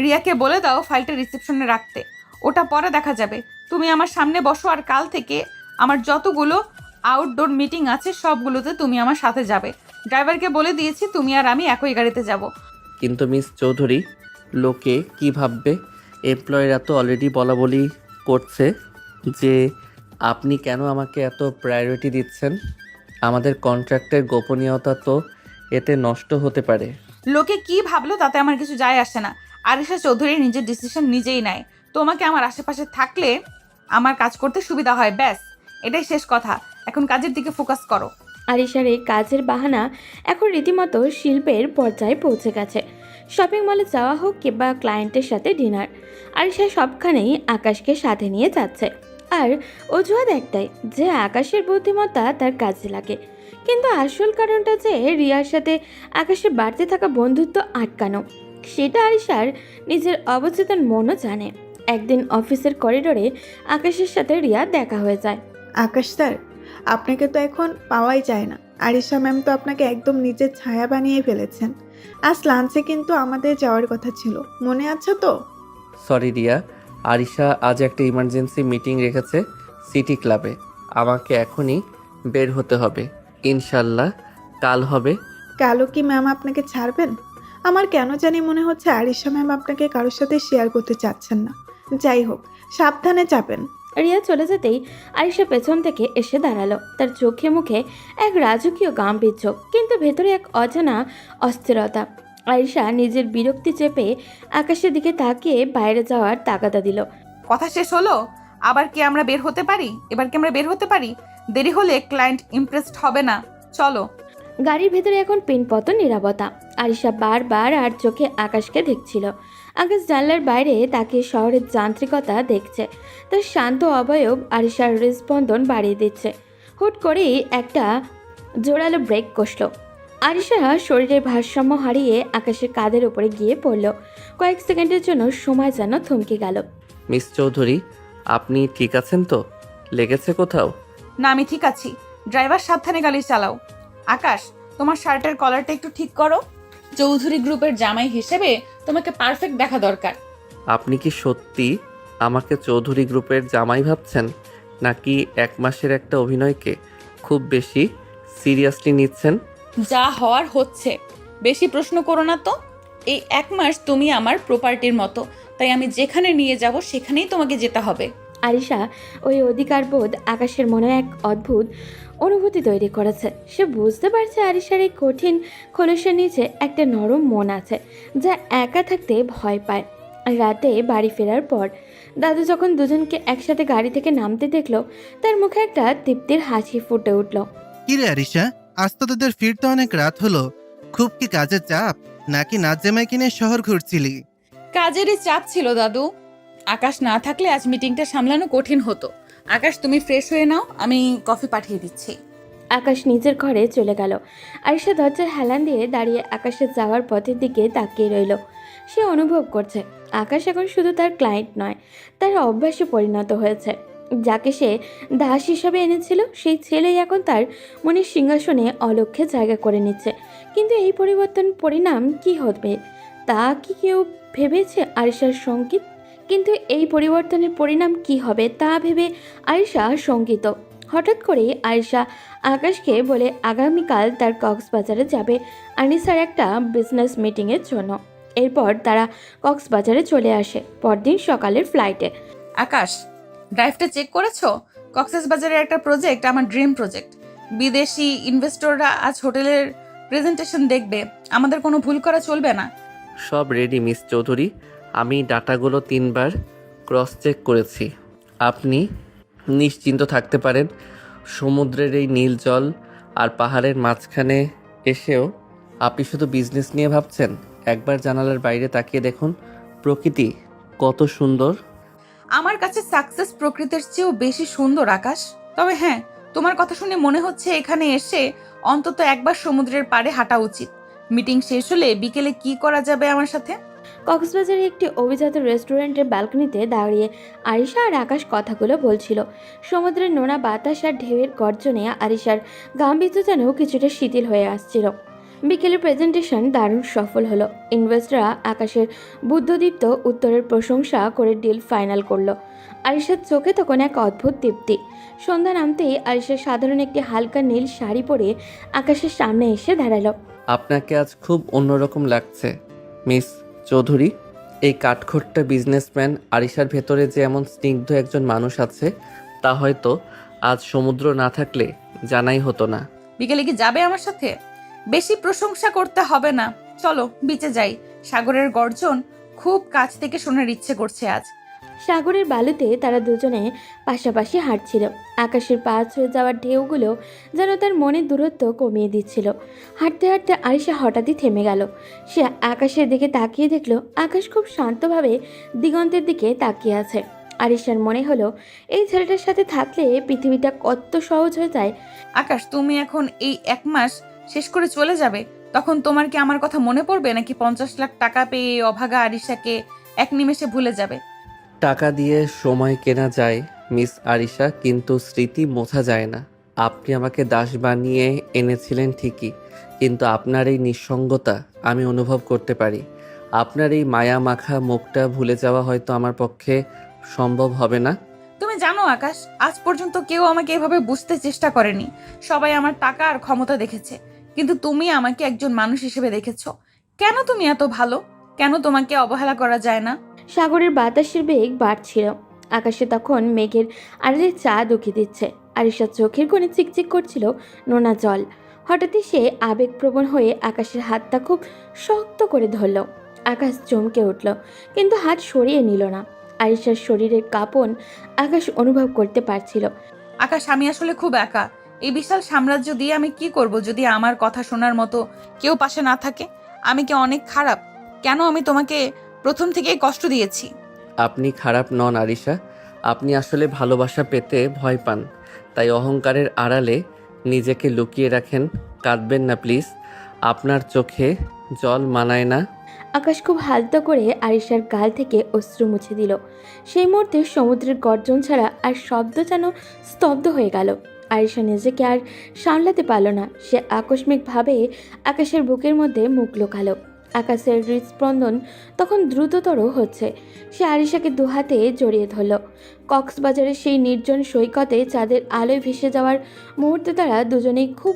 রিয়াকে বলে দাও ফাইলটা রিসেপশনে রাখতে, ওটা পরে দেখা যাবে। তুমি আমার সামনে বসো, আর কাল থেকে আমার যতগুলো আউটডোর মিটিং আছে সবগুলোতে তুমি আমার সাথে যাবে। ড্রাইভারকে বলে দিয়েছি তুমি আর আমি একই গাড়িতে যাব। কিন্তু মিস চৌধুরী, লোকে কি ভাববে? এমপ্লয়িরা তো অলরেডি বলা বলি করছে যে আপনি কেন আমাকে এত প্রায়োরিটি দিচ্ছেন। আমাদের কন্ট্রাক্টের গোপনীয়তা তো এতে নষ্ট হতে পারে। লোকে কি ভাবলো তাতে আমার কিছু যায় আসে না। আরিশা চৌধুরী নিজের ডিসিশন নিজেই নেয়। তোমাকে আমার আশেপাশে থাকলে আমার কাজ করতে সুবিধা হয়, ব্যাস, এটাই শেষ কথা। এখন কাজের দিকে ফোকাস করো। আরিশার এই কাজের বাহানা এখন রীতিমতো শিল্পের পর্যায়ে পৌঁছে গেছে। শপিং মলে যাওয়া হোক কিংবা ক্লায়েন্টের সাথে ডিনার, আরিশা সবখানেই আকাশকে সাথে নিয়ে যাচ্ছে। আর অজুহাত একটাই, যে আকাশের বুদ্ধিমত্তা তার কাজে লাগে। কিন্তু আসল কারণটা যে রিয়ার সাথে আকাশের বাড়তে থাকা বন্ধুত্ব আটকানো, সেটা আরিশার নিজের অবচেতন মনও জানে। একদিন অফিসের করিডোরে আকাশের সাথে রিয়া দেখা হয়ে যায়। আকাশ স্যার, আপনাকে তো এখন পাওয়াই যায় না। আরিশা ম্যাম তো আপনাকে একদম নিজের ছায়া বানিয়ে ফেলেছেন। আজ লাঞ্চে কিন্তু আমাদের যাওয়ার কথা ছিল, মনে আছে তো? সরি রিয়া, আরিশা আজ একটা ইমার্জেন্সি মিটিং রেখেছে সিটি ক্লাবে। আমাকে এখনই বের হতে হবে। ইনশাল্লাহ কাল হবে। কালও কি ম্যাম আপনাকে ছাড়বেন? আমার কেন জানি মনে হচ্ছে আরিশা ম্যাম আপনাকে কারোর সাথে শেয়ার করতে চাচ্ছেন না। যাই হোক, সাবধানে যাবেন। রিয়া চলে যেতেই আরিশা পেছন থেকে এসে দাঁড়ালো। তার চোখে মুখে এক রাজকীয় গাম্ভীর্য, কিন্তু ভেতরে এক অজানা অস্থিরতা। আরিশা নিজের বিরক্তি চেপে আকাশের দিকে তাকিয়ে বাইরে যাওয়ার তাগাদা দিল। কথা শেষ হলো? আবার কি আমরা বের হতে পারি? এবার কি আমরা বের হতে পারি? দেরি হলে ক্লায়েন্ট ইমপ্রেসড হবে না। চলো। গাড়ির ভেতরে এখন পিনপতন নীরবতা। আরিশা বারবার আর চোখে আকাশকে দেখছিল। আকাশ জানলার বাইরে তাকিয়ে শহরের যান্ত্রিকতা দেখছে। তার শান্ত অবয়ব আরিশার হৃদস্পন্দন বাড়িয়ে দিচ্ছে। হুট করেই একটা জোরালো ব্রেক কষল। আরিশা শরীরের ভারসাম্য হারিয়ে আকাশের কাঁধের উপরে গিয়ে পড়ল। কয়েক সেকেন্ডের জন্য সময় যেন থমকে গেল। মিস চৌধুরী, আপনি ঠিক আছেন তো? লেগেছে কোথাও? না, আমি ঠিক আছি। ড্রাইভার সাবধানে গাড়ি চালাও। আকাশ, তোমার শার্টের কলারটা একটু ঠিক করো। চৌধুরী গ্রুপের জামাই হিসেবে তোমাকে পারফেক্ট দেখা দরকার। আপনি কি সত্যি আমাকে চৌধুরী গ্রুপের জামাই ভাবছেন, নাকি 1 মাসের একটা অভিনয়কে খুব বেশি সিরিয়াসলি নিচ্ছেন? যা হওয়ার হচ্ছে, বেশি প্রশ্ন করো না তো। এই 1 মাস তুমি আমার প্রপার্টির মতো, তাই আমি যেখানে নিয়ে যাব সেখানেই তোমাকে যেতে হবে। আরিশা ওই অধিকারবোধ আকাশের মনে এক অদ্ভুত অনুভূতি তৈরি করেছে। সে বুঝতে পারছে আরিশার এই কঠিন খোলসের নিচে একটা নরম মন আছে, যা একা থাকতে ভয় পায়। রাতে বাড়ি ফেরার পর দাদু যখন দুজনকে একসাথে গাড়ি থেকে নামতে দেখলো, তার মুখে একটা তৃপ্তির হাসি ফুটে উঠল। কিরে আরিশা, আজ তো তোদের ফিরতে অনেক রাত হলো। খুব কি কাজের চাপ, নাকি নাচ জামাই কিনে শহর ঘুরছিলি? কাজেরই চাপ ছিল দাদু। আকাশ না থাকলে আজ মিটিংটা সামলানো কঠিন হতো। আকাশ, তুমি ফ্রেশ হয়ে নাও, আমি কফি পাঠিয়ে দিচ্ছি। আকাশ নিজের ঘরে চলে গেল। আরিশা দরজার হেলান দিয়ে দাঁড়িয়ে আকাশের যাওয়ার পথের দিকে তাকিয়ে রইল। সে অনুভব করছে আকাশ এখন শুধু তার ক্লায়েন্ট নয়, তার অভ্যাসে পরিণত হয়েছে। যাকে সে দাস হিসাবে এনেছিল, সেই ছেলেই এখন তার মনের সিংহাসনে অলক্ষ্যে জায়গা করে নিচ্ছে। কিন্তু এই পরিবর্তন পরিণাম কি হবে তা কি কেউ ভেবেছে? আরিশার সঙ্গীত কিন্তু এই পরিবর্তনের পরিণাম কি হবে তা ভেবে আরিশা শঙ্কিত। হঠাৎ করেই আরিশা আকাশকে বলে আগামীকাল তার কক্সবাজারে যাবে আনিসার একটা বিজনেস মিটিংয়ের জন্য। এরপর তারা কক্সবাজারে চলে আসে পরদিন সকালের ফ্লাইটে। আকাশ, ড্রাইভটা চেক করেছো? কক্সবাজারের একটা প্রজেক্ট, আমার ড্রিম প্রজেক্ট। বিদেশি ইনভেস্টররা আজ হোটেলের প্রেজেন্টেশন দেখবে। আমাদের কোনো ভুল করা চলবে না। সব রেডি মিস চৌধুরী। আমি ডাটাগুলো 3 বার ক্রস চেক করেছি। আপনি নিশ্চিন্ত থাকতে পারেন। সমুদ্রের এই নীল জল আর পাহাড়ের মাঝখানে এসেও আপনি শুধু বিজনেস নিয়ে ভাবছেন? একবার জানালার বাইরে তাকিয়ে দেখুন, প্রকৃতি কত সুন্দর। আমার কাছে সাকসেস প্রকৃতির চেয়েও বেশি সুন্দর আকাশ। তবে হ্যাঁ, তোমার কথা শুনে মনে হচ্ছে এখানে এসে অন্তত একবার সমুদ্রের পাড়ে হাঁটা উচিত। মিটিং শেষ হলে বিকেলে কি করা যাবে আমার সাথে? কক্সবাজারে একটি অভিজাত রেস্টুরেন্টের ব্যালকনিতে দাঁড়িয়ে আরিশা আর আকাশ কথাগুলো বলছিল। সমুদ্রের নোনা বাতাস আর ঢেউয়ের গর্জনে আরিশার গাম্ভীর্য যেন কিছুটা শিথিল হয়ে আসছিল। বিকেলের প্রেজেন্টেশন দারুণ সফল হলো। ইনভেস্টররা আকাশের বুদ্ধদীপ্ত উত্তরের প্রশংসা করে ডিল ফাইনাল করলো। আরিশার চোখে তখন এক অদ্ভুত তৃপ্তি। সন্ধ্যা নামতেই আরিশা সাধারণ একটি হালকা নীল শাড়ি পরে আকাশের সামনে এসে দাঁড়ালো। আপনাকে আজ খুব অন্যরকম লাগছে মিস চৌধুরী। এই কাঠখোট্টা বিজনেসম্যান আরিশার ভেতরে যে এমন স্নিগ্ধ একজন মানুষ আছে, তা হয়তো আজ সমুদ্র না থাকলে জানাই হতো না। বিকেলে কি যাবে আমার সাথে? বেশি প্রশংসা করতে হবে না, চলো বিচে যাই। সাগরের গর্জন খুব কাছ থেকে শোনার ইচ্ছে করছে আজ। সাগরের বালুতে তারা দুজনে পাশাপাশি হাঁটছিল। আকাশের পা ছুঁয়ে যাওয়ার ঢেউগুলো যেন তার মনের দূরত্ব কমিয়ে দিচ্ছিল। হাঁটতে হাঁটতে আরিশা হঠাৎই থেমে গেল। সে আকাশের দিকে তাকিয়ে দেখলো আকাশ খুব শান্তভাবে দিগন্তের দিকে তাকিয়ে আছে। আরিশার মনে হলো এই ছেলেটার সাথে থাকলে পৃথিবীটা কত সহজ হয়ে যায়। আকাশ, তুমি এখন এই 1 মাস শেষ করে চলে যাবে, তখন তোমার কি আমার কথা মনে পড়বে, নাকি 50 লাখ টাকা পেয়ে অভাগা আরিশাকে এক নিমেষে ভুলে যাবে? টাকা দিয়ে সময় কেনা যায় মিস আরিশা, কিন্তু স্মৃতি মোছা যায় না। আপনি আমাকে দাস বানিয়ে এনেছিলেন ঠিকই, কিন্তু আপনার এই নিঃসঙ্গতা আমি অনুভব করতে পারি। আপনার এই মায়া মাখা মুখটা ভুলে যাওয়া হয়তো আমার পক্ষে সম্ভব হবে না। তুমি জানো আকাশ, আজ পর্যন্ত কেউ আমাকে এভাবে বুঝতে চেষ্টা করেনি। সবাই আমার টাকা আর ক্ষমতা দেখেছে, কিন্তু তুমি আমাকে একজন মানুষ হিসেবে দেখেছো। কেন তুমি এত ভালো? কেন তোমাকে অবহেলা করা যায় না? সাগরের বাতাসের বেগ বাড়ছিল। আকাশে তখন মেঘের আড়ালে চাঁদ উঁকি দিচ্ছে। আরিশার চোখের কোণে চিকচিক করছিল নোনা জল। হঠাৎই সে আবেগপ্রবণ হয়ে আকাশের হাতটা খুব শক্ত করে ধরল। আকাশ চমকে উঠল, কিন্তু হাত সরিয়ে নিল না। আরিশার শরীরের কাঁপন আকাশ অনুভব করতে পারছিল। আকাশ, আমি আসলে খুব একা। এই বিশাল সাম্রাজ্য দিয়ে আমি কি করব যদি আমার কথা শোনার মতো কেউ পাশে না থাকে? আমি কি অনেক খারাপ? কেন আমি তোমাকে প্রথম থেকেই কষ্ট দিয়েছি? আপনি খারাপ নন আরিশা, আপনি আসলে ভালোবাসা পেতে ভয় পান, তাই অহংকারের আড়ালে নিজেকে লুকিয়ে রাখেন। কাঁদবেন না প্লিজ, আপনার চোখে জল মানায় না। আকাশ খুব হালকা করে আরিশার গাল থেকে অশ্রু মুছে দিল। সেই মুহূর্তে সমুদ্রের গর্জন ছাড়া আর শব্দ যেন স্তব্ধ হয়ে গেল। আরিশা নিজেকে আর সামলাতে পারল না। সে আকস্মিকভাবে আকাশের বুকের মধ্যে মুখ লুকালো। আকাশের হৃদস্পন্দন তখন দ্রুততর হচ্ছে। সে আরিশাকে দুহাতে জড়িয়ে ধরল। কক্সবাজারের সেই নির্জন সৈকতে চাঁদের আলোয় ভেসে যাওয়ার মুহূর্তে তারা দুজনেই খুব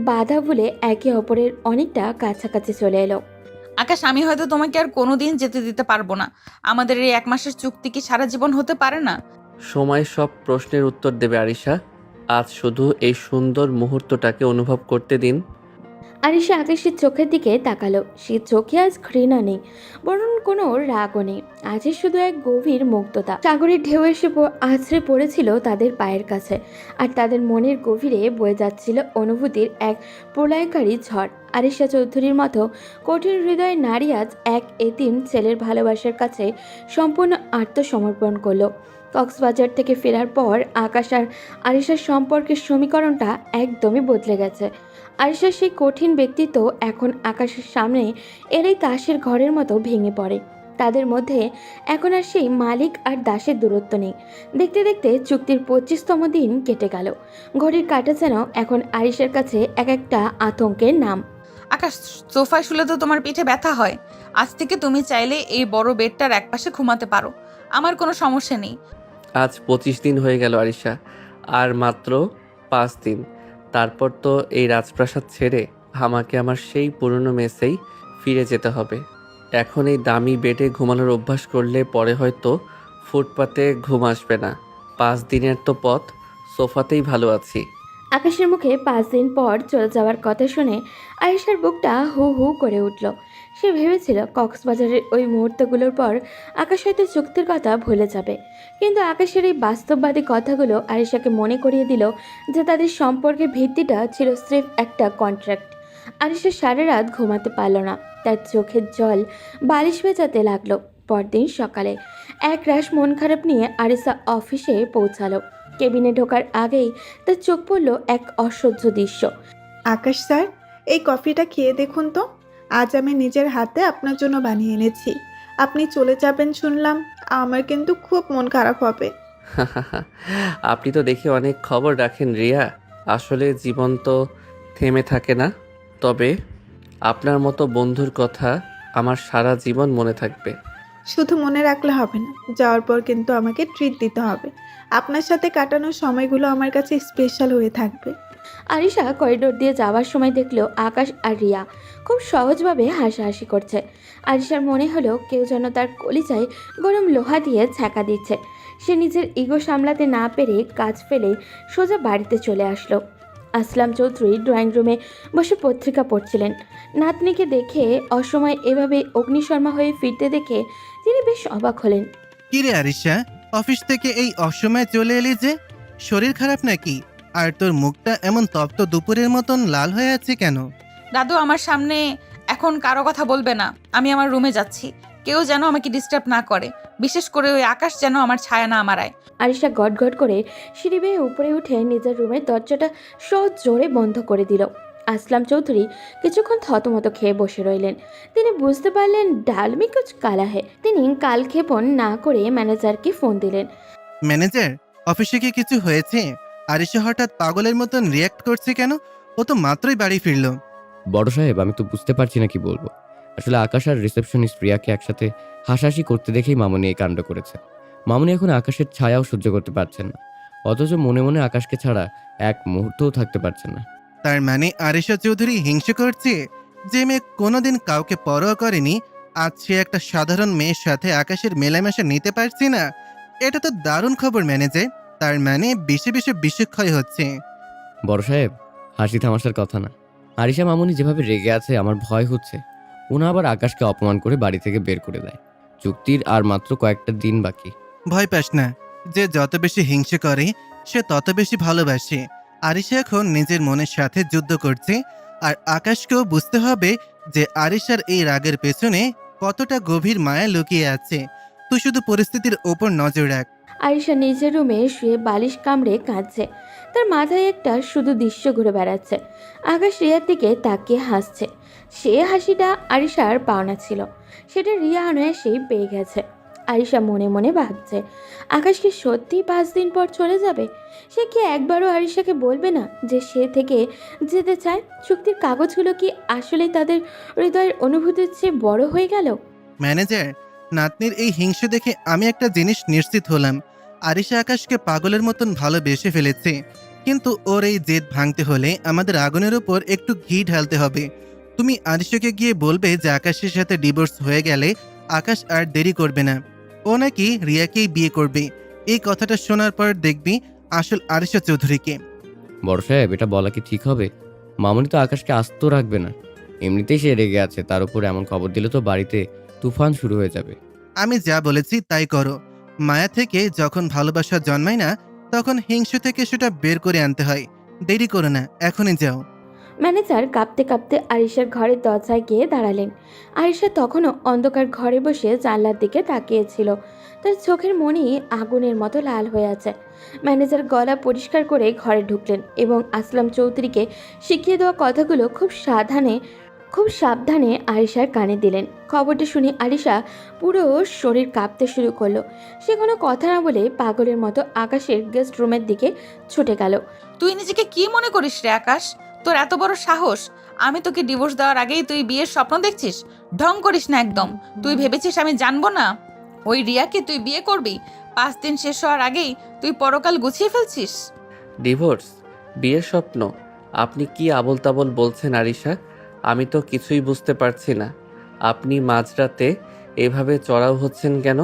বাধা ভুলে একে অপরের অনেকটা কাছাকাছি চলে এলো। আকাশ, আমি হয়তো তোমাকে আর কোনোদিন যেতে দিতে পারবো না। আমাদের এই 1 মাসের চুক্তি কি সারা জীবন হতে পারে না? সময় সব প্রশ্নের উত্তর দেবে আরিশা, আজ শুধু এই সুন্দর মুহূর্তটাকে অনুভব করতে দিন। আরিশা আকাশের চোখের দিকে তাকালো। সে চোখে আজ ঘৃণা নেই, বরং কোনো রাগও নেই। আজ শুধু এক গভীর মুগ্ধতা। সাগরের ঢেউ এসে আছড়ে পড়েছিল তাদের পায়ের কাছে, আর তাদের মনের গভীরে বয়ে যাচ্ছিল অনুভূতির এক প্রলয়কারী ঝড়। আরিশা চৌধুরীর মতো কঠিন হৃদয় নারী আজ এক এতিম ছেলের ভালোবাসার কাছে সম্পূর্ণ আত্মসমর্পণ করলো। কক্সবাজার থেকে ফেরার পর আকাশ আর আরিশার সম্পর্কের সমীকরণটা একদমই বদলে গেছে। আরিশার সেই কঠিন ব্যক্তিত্ব এখন আকাশের সামনে এলেই তাসের ঘরের মতো ভেঙে পড়ে। তাদের মধ্যে এখন আর সেই মালিক আর দাসের দূরত্ব নেই। দেখতে দেখতে চুক্তির 25তম দিন কেটে গেল। ঘড়ির কাঁটা যেন এখন আরিশার কাছে এক একটা আতঙ্কের নাম। আকাশ, সোফায় শুলে তো তোমার পিঠে ব্যথা হয়। আজ থেকে তুমি চাইলে এই বড় বেডটার একপাশে ঘুমাতে পারো। আমার কোনো সমস্যা নেই। আজ 25 দিন হয়ে গেল আরিশা, আর মাত্র 5 দিন, তারপর তো এই রাজপ্রাসাদ ছেড়ে আমাকে আমার সেই পুরনো মেসেই ফিরে যেতে হবে। এখন এই দামি বেডে ঘুমানোর অভ্যাস করলে পরে হয়তো ফুটপাতে ঘুম আসবে না। 5 দিনের তো পথ, সোফাতেই ভালো আছি। আকাশের মুখে 5 দিন পর চলে যাওয়ার কথা শুনে আয়েশার বুকটা হু হু করে উঠল। সে ভেবেছিল কক্সবাজারের ওই মুহূর্তগুলোর পর আকাশ হয়তো চুক্তির কথা ভুলে যাবে, কিন্তু আকাশের এই বাস্তববাদী কথাগুলো আয়েশাকে মনে করিয়ে দিল যে তাদের সম্পর্কের ভিত্তিটা ছিল স্রেফ একটা কন্ট্রাক্ট। আয়েশা সারা রাত ঘুমাতে পারল না, তার চোখের জল বালিশ ভেজাতে লাগলো। পরদিন সকালে এক রাশ মন খারাপ নিয়ে আরিসা অফিসে পৌঁছালো। কেবিনে ঢোকার আগেই তার চোখ পড়ল এক অসহ্য দৃশ্য। আকাশ স্যার, এই কফিটা খেয়ে দেখুন তো। আজ আমি নিজের হাতে আপনার জন্য বানিয়ে এনেছি। আপনি চলে যাবেন শুনলাম, আমার কিন্তু খুব মন খারাপ হবে। আপনি তো দেখি অনেক খবর রাখেন রিয়া। আসলে জীবন তো থেমে থাকে না, তবে আপনার মতো বন্ধুর কথা আমার সারা জীবন মনে থাকবে। শুধু মনে রাখলে হবে না, যাওয়ার পর কিন্তু আমাকে ট্রিট দিতে হবে। আপনার সাথে কাটানোর সময়গুলো আমার কাছে স্পেশাল হয়ে থাকবে। আরিশা করিডোর দিয়ে যাওয়ার সময় দেখলো আকাশ আর রিয়া খুব সহজভাবে হাসাহাসি করছে। আরিশার মনে হলো কেউ যেন তার কলিজায় গরম লোহা দিয়ে ছ্যাঁকা দিচ্ছে। সে নিজের ইগো সামলাতে না পেরে কাজ ফেলে সোজা বাড়িতে চলে আসলো। আসলাম চৌধুরী ড্রয়িং রুমে বসে পত্রিকা পড়ছিলেন। নাতনিকে দেখে অসময়ে এভাবে অগ্নিশর্মা হয়ে ফিরতে দেখে তিনি বেশ অবাক হলেন। কিরে আরিশা, অফিস থেকে এই অসময়ে চলে এলি যে? শরীর খারাপ নাকি? আর তোর মুখটা এমন তপ্ত দুপুরের মতন লাল হয়ে আছে কেন? দাদু, আমার সামনে এখন কারো কথা বলবে না। আমি আমার রুমে যাচ্ছি। কেউ যেন আমাকে ডিস্টার্ব না করে, বিশেষ করে ওই আকাশ যেন আমার ছায়া না মারায়। আরিশা গটগট করে সিঁড়ি বেয়ে উপরে উঠে নিজের রুমের দরজাটা সহজ জোরে বন্ধ করে দিল। আসলাম চৌধুরী কিছুক্ষণ থতমত খেয়ে বসে রইলেন। তিনি বুঝতে পারলেন ডাল মে কুছ কালা হে। তিনি কালক্ষেপণ না করে ম্যানেজারকে ফোন দিলেন। ম্যানেজার, অফিসে কি কিছু হয়েছে? আরিশা হঠাৎ পাগলের মতন রিয়াক্ট করছে কেন? ও তো মাত্রই বাড়ি ফিরলো। বড় সাহেব, আমি তো বুঝতে পারছি না কি বলবো। আসলে আকাশ আর রিসেপশনিস্ট প্রিয়াকে একসাথে হাসাহাসি করতে দেখেই মামনি এই কাণ্ড করেছে। মামনি এখন আকাশের ছায়াও সহ্য করতে পারছেন না, অথচ মনে মনে আকাশকে ছাড়া এক মুহূর্তও থাকতে পারছেন না। তার মানে আরিশা চৌধুরী হিংসে করছে? যে মেয়ে কোনোদিন কাউকে পরোয়া করেনি, আজ সে একটা সাধারণ মেয়ের সাথে আকাশের মেলামেশা নিতে পারছে না। এটা তো দারুণ খবর ম্যানেজার। তার মানে বেশি বেশি বিষক্ষয় হচ্ছে। বড় সাহেব, হাসি থামাশার কথা না। আরিশা মামুনি যেভাবে রেগে আছে আমার ভয় হচ্ছে ওনা আবার আকাশকে অপমান করে বাড়ি থেকে বের করে দেয়। চুক্তির আর মাত্র কয়েকটা দিন বাকি। ভয় পাস না, যে যত বেশি হিংসে করে সে তত বেশি ভালোবাসে। আরিশা এখন নিজের মনের সাথে যুদ্ধ করছে, আর আকাশকেও বুঝতে হবে যে আরিশার এই রাগের পেছনে কতটা গভীর মায়া লুকিয়ে আছে। তুই শুধু পরিস্থিতির ওপর নজর রাখ। আরিশা নিজের রুমে শুয়ে বালিশ কামড়ে কাঁদছে। তার মাথায় একটা শুধু দৃশ্য ঘুরে বেড়াচ্ছে। আকাশ রিয়ার দিকে তাকিয়ে হাসছে। সে হাসিটা আরিশার পাওনা ছিল, সেটা রিয়া অনায়াসেই পেয়ে গেছে। আরিশা মনে মনে ভাবছে, আকাশ কি সত্যিই 5 দিন পর চলে যাবে? সে কি একবারও আরিশাকে বলবে না যে সে থেকে যেতে চায়? চুক্তির কাগজগুলো কি আসলেই তাদের হৃদয়ের অনুভূতির চেয়ে বড় হয়ে গেল? ম্যানেজার, নাতনির এই হিংসে দেখে আমি একটা জিনিস নিশ্চিত হলাম। আরিশা আকাশকে পাগলের মতন ভালোবেসে ফেলেছে, কিন্তু ওর এই জেদ ভাঙতে হলে আমাদের আগুনের উপর একটু ঘি ঢালতে হবে। তুমি আরিশাকে গিয়ে বলবে যে আকাশের সাথে ডিভোর্স হয়ে গেলে আকাশ আর দেরি করবে না, ও নাকি রিয়াকেই বিয়ে করবে। এই কথাটা শোনার পর দেখবি আসল আরিশা চৌধুরীকে। বড় সাহেব, এটা বলা কি ঠিক হবে? মামুনি তো আকাশকে আস্ত রাখবে না। এমনিতেই সে রেগে আছে, তার উপর এমন খবর দিলে তো বাড়িতে তুফান শুরু হয়ে যাবে। আমি যা বলেছি তাই করো। মায়া থেকে যখন ভালোবাসা জন্মায় না, তখন হিংসে থেকে সেটা বের করে আনতে হয়। দেরি করো না, এখনই যাও। ম্যানেজার কাঁপতে কাঁপতে আরিশার ঘরের দরজায় গিয়ে দাঁড়ালেন। আরিশা তখনও অন্ধকার ঘরে বসে জানলার দিকে তাকিয়েছিল। তার চোখের মনি আগুনের মতো লাল হয়ে আছে। ম্যানেজার গলা পরিষ্কার করে ঘরে ঢুকলেন এবং আসলাম চৌধুরীকে শিখিয়ে দেওয়া কথাগুলো খুব সাবধানে আরিশার কানে দিলেন। খবরটা শুনে আরিশা পুরো শরীর কাঁপতে শুরু করলো। সে কোনো কথা না বলে পাগলের মতো আকাশের গেস্ট রুমের দিকে ছুটে গেল। তুই নিজেকে কি মনে করিস রে আকাশ? তোর এত বড় সাহস! আমি তোকে ডিভোর্স দেওয়ার আগেই তুই বিয়ের স্বপ্ন দেখছিস? ঢং করিস না একদম। তুই ভেবেছিস আমি জানবো না ওই রিয়াকে তুই বিয়ে করবি? 5 দিন শেষ হওয়ার আগেই তুই পরকাল গুছিয়ে ফেলছিস। ডিভোর্স? বিয়ের স্বপ্ন? আপনি কি আবোল তাবোল বলছেন আরিশা? আমি তো কিছুই বুঝতে পারছি না। আপনি মাঝরাতে এভাবে চড়াও হচ্ছেন কেন?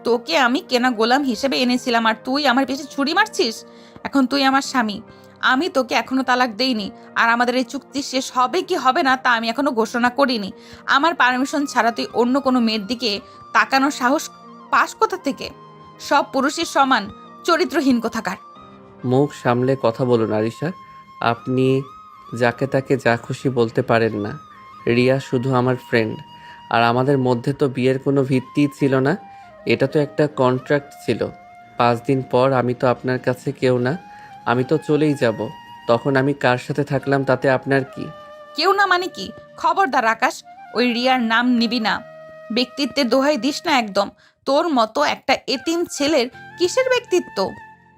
তোকে আমি কেনা গোলাম হিসেবে এনেছিলাম আর তুই আমার পেছনে ছুরি মারছিস। এখন তুই আমার স্বামী, আমি তোকে এখনো তালাক দেইনি। আর আমাদের এই চুক্তি শেষ হবে কি হবে না তা আমি এখনো ঘোষণা করিনি। আমার পারমিশন ছাড়া তুই অন্য কোনো মেয়ের দিকে তাকানোর সাহস পাস কোথা থেকে? সব পুরুষের সমান চরিত্রহীন কোথাকার। মুখ সামলে কথা বলুন আরিশা। আপনি যাকে তাকে যা খুশি বলতে পারেন না। রিয়া শুধু আমার ফ্রেন্ড, আর আমাদের মধ্যে তো বিয়ের কোনো ভিত্তিই ছিল না। এটা তো একটা কন্ট্রাক্ট ছিল। 5 দিন পর আমি তো আপনার কাছে কেউ না, আমি তো চলেই যাব। তখন আমি কার সাথে থাকলাম তাতে আপনার কি? কেউ না মানে কি? খবরদার আকাশ, ওই রিয়ার নাম নিবি না। ব্যক্তিত্বের দোহাই দিস না একদম। তোর মতো একটা এতিম ছেলের কিসের ব্যক্তিত্ব?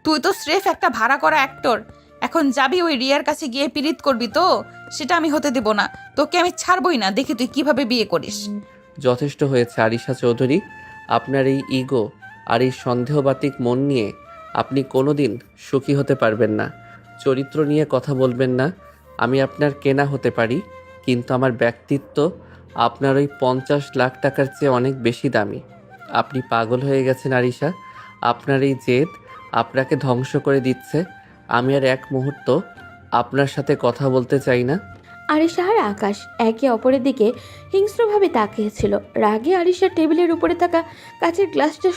তুই তো স্রেফ একটা ভাড়া করা অ্যাক্টর। এখন যাবি ওই রিয়ার কাছে গিয়ে পীড়িত করবি তো? সেটা আমি হতে দেব না। তোকে আমি ছাড়বই না, দেখি তুই কিভাবে বিয়ে করিস। যথেষ্ট হয়েছে আরিশা চৌধুরী। আপনার এই ইগো আর এই সন্দেহবাতিক মন নিয়ে আপনি কোনোদিন সুখী হতে পারবেন না। চরিত্র নিয়ে কথা বলবেন না। আমি আপনার কেনা হতে পারি, কিন্তু আমার ব্যক্তিত্ব আপনার ওই 50 লাখ টাকার চেয়ে অনেক বেশি দামি। আপনি পাগল হয়ে গেছেন আরিশা। আপনার এই জেদ আপনাকে ধ্বংস করে দিচ্ছে। আমি আর এক মুহূর্ত আপনার সাথে কথা বলতে চাই না। আরিশা আর আকাশ একে অপরের দিকে হিংস্রভাবে তাকিয়েছিল। রাগে আরিশার টেবিলের উপরে থাকা কাচের গ্লাসটা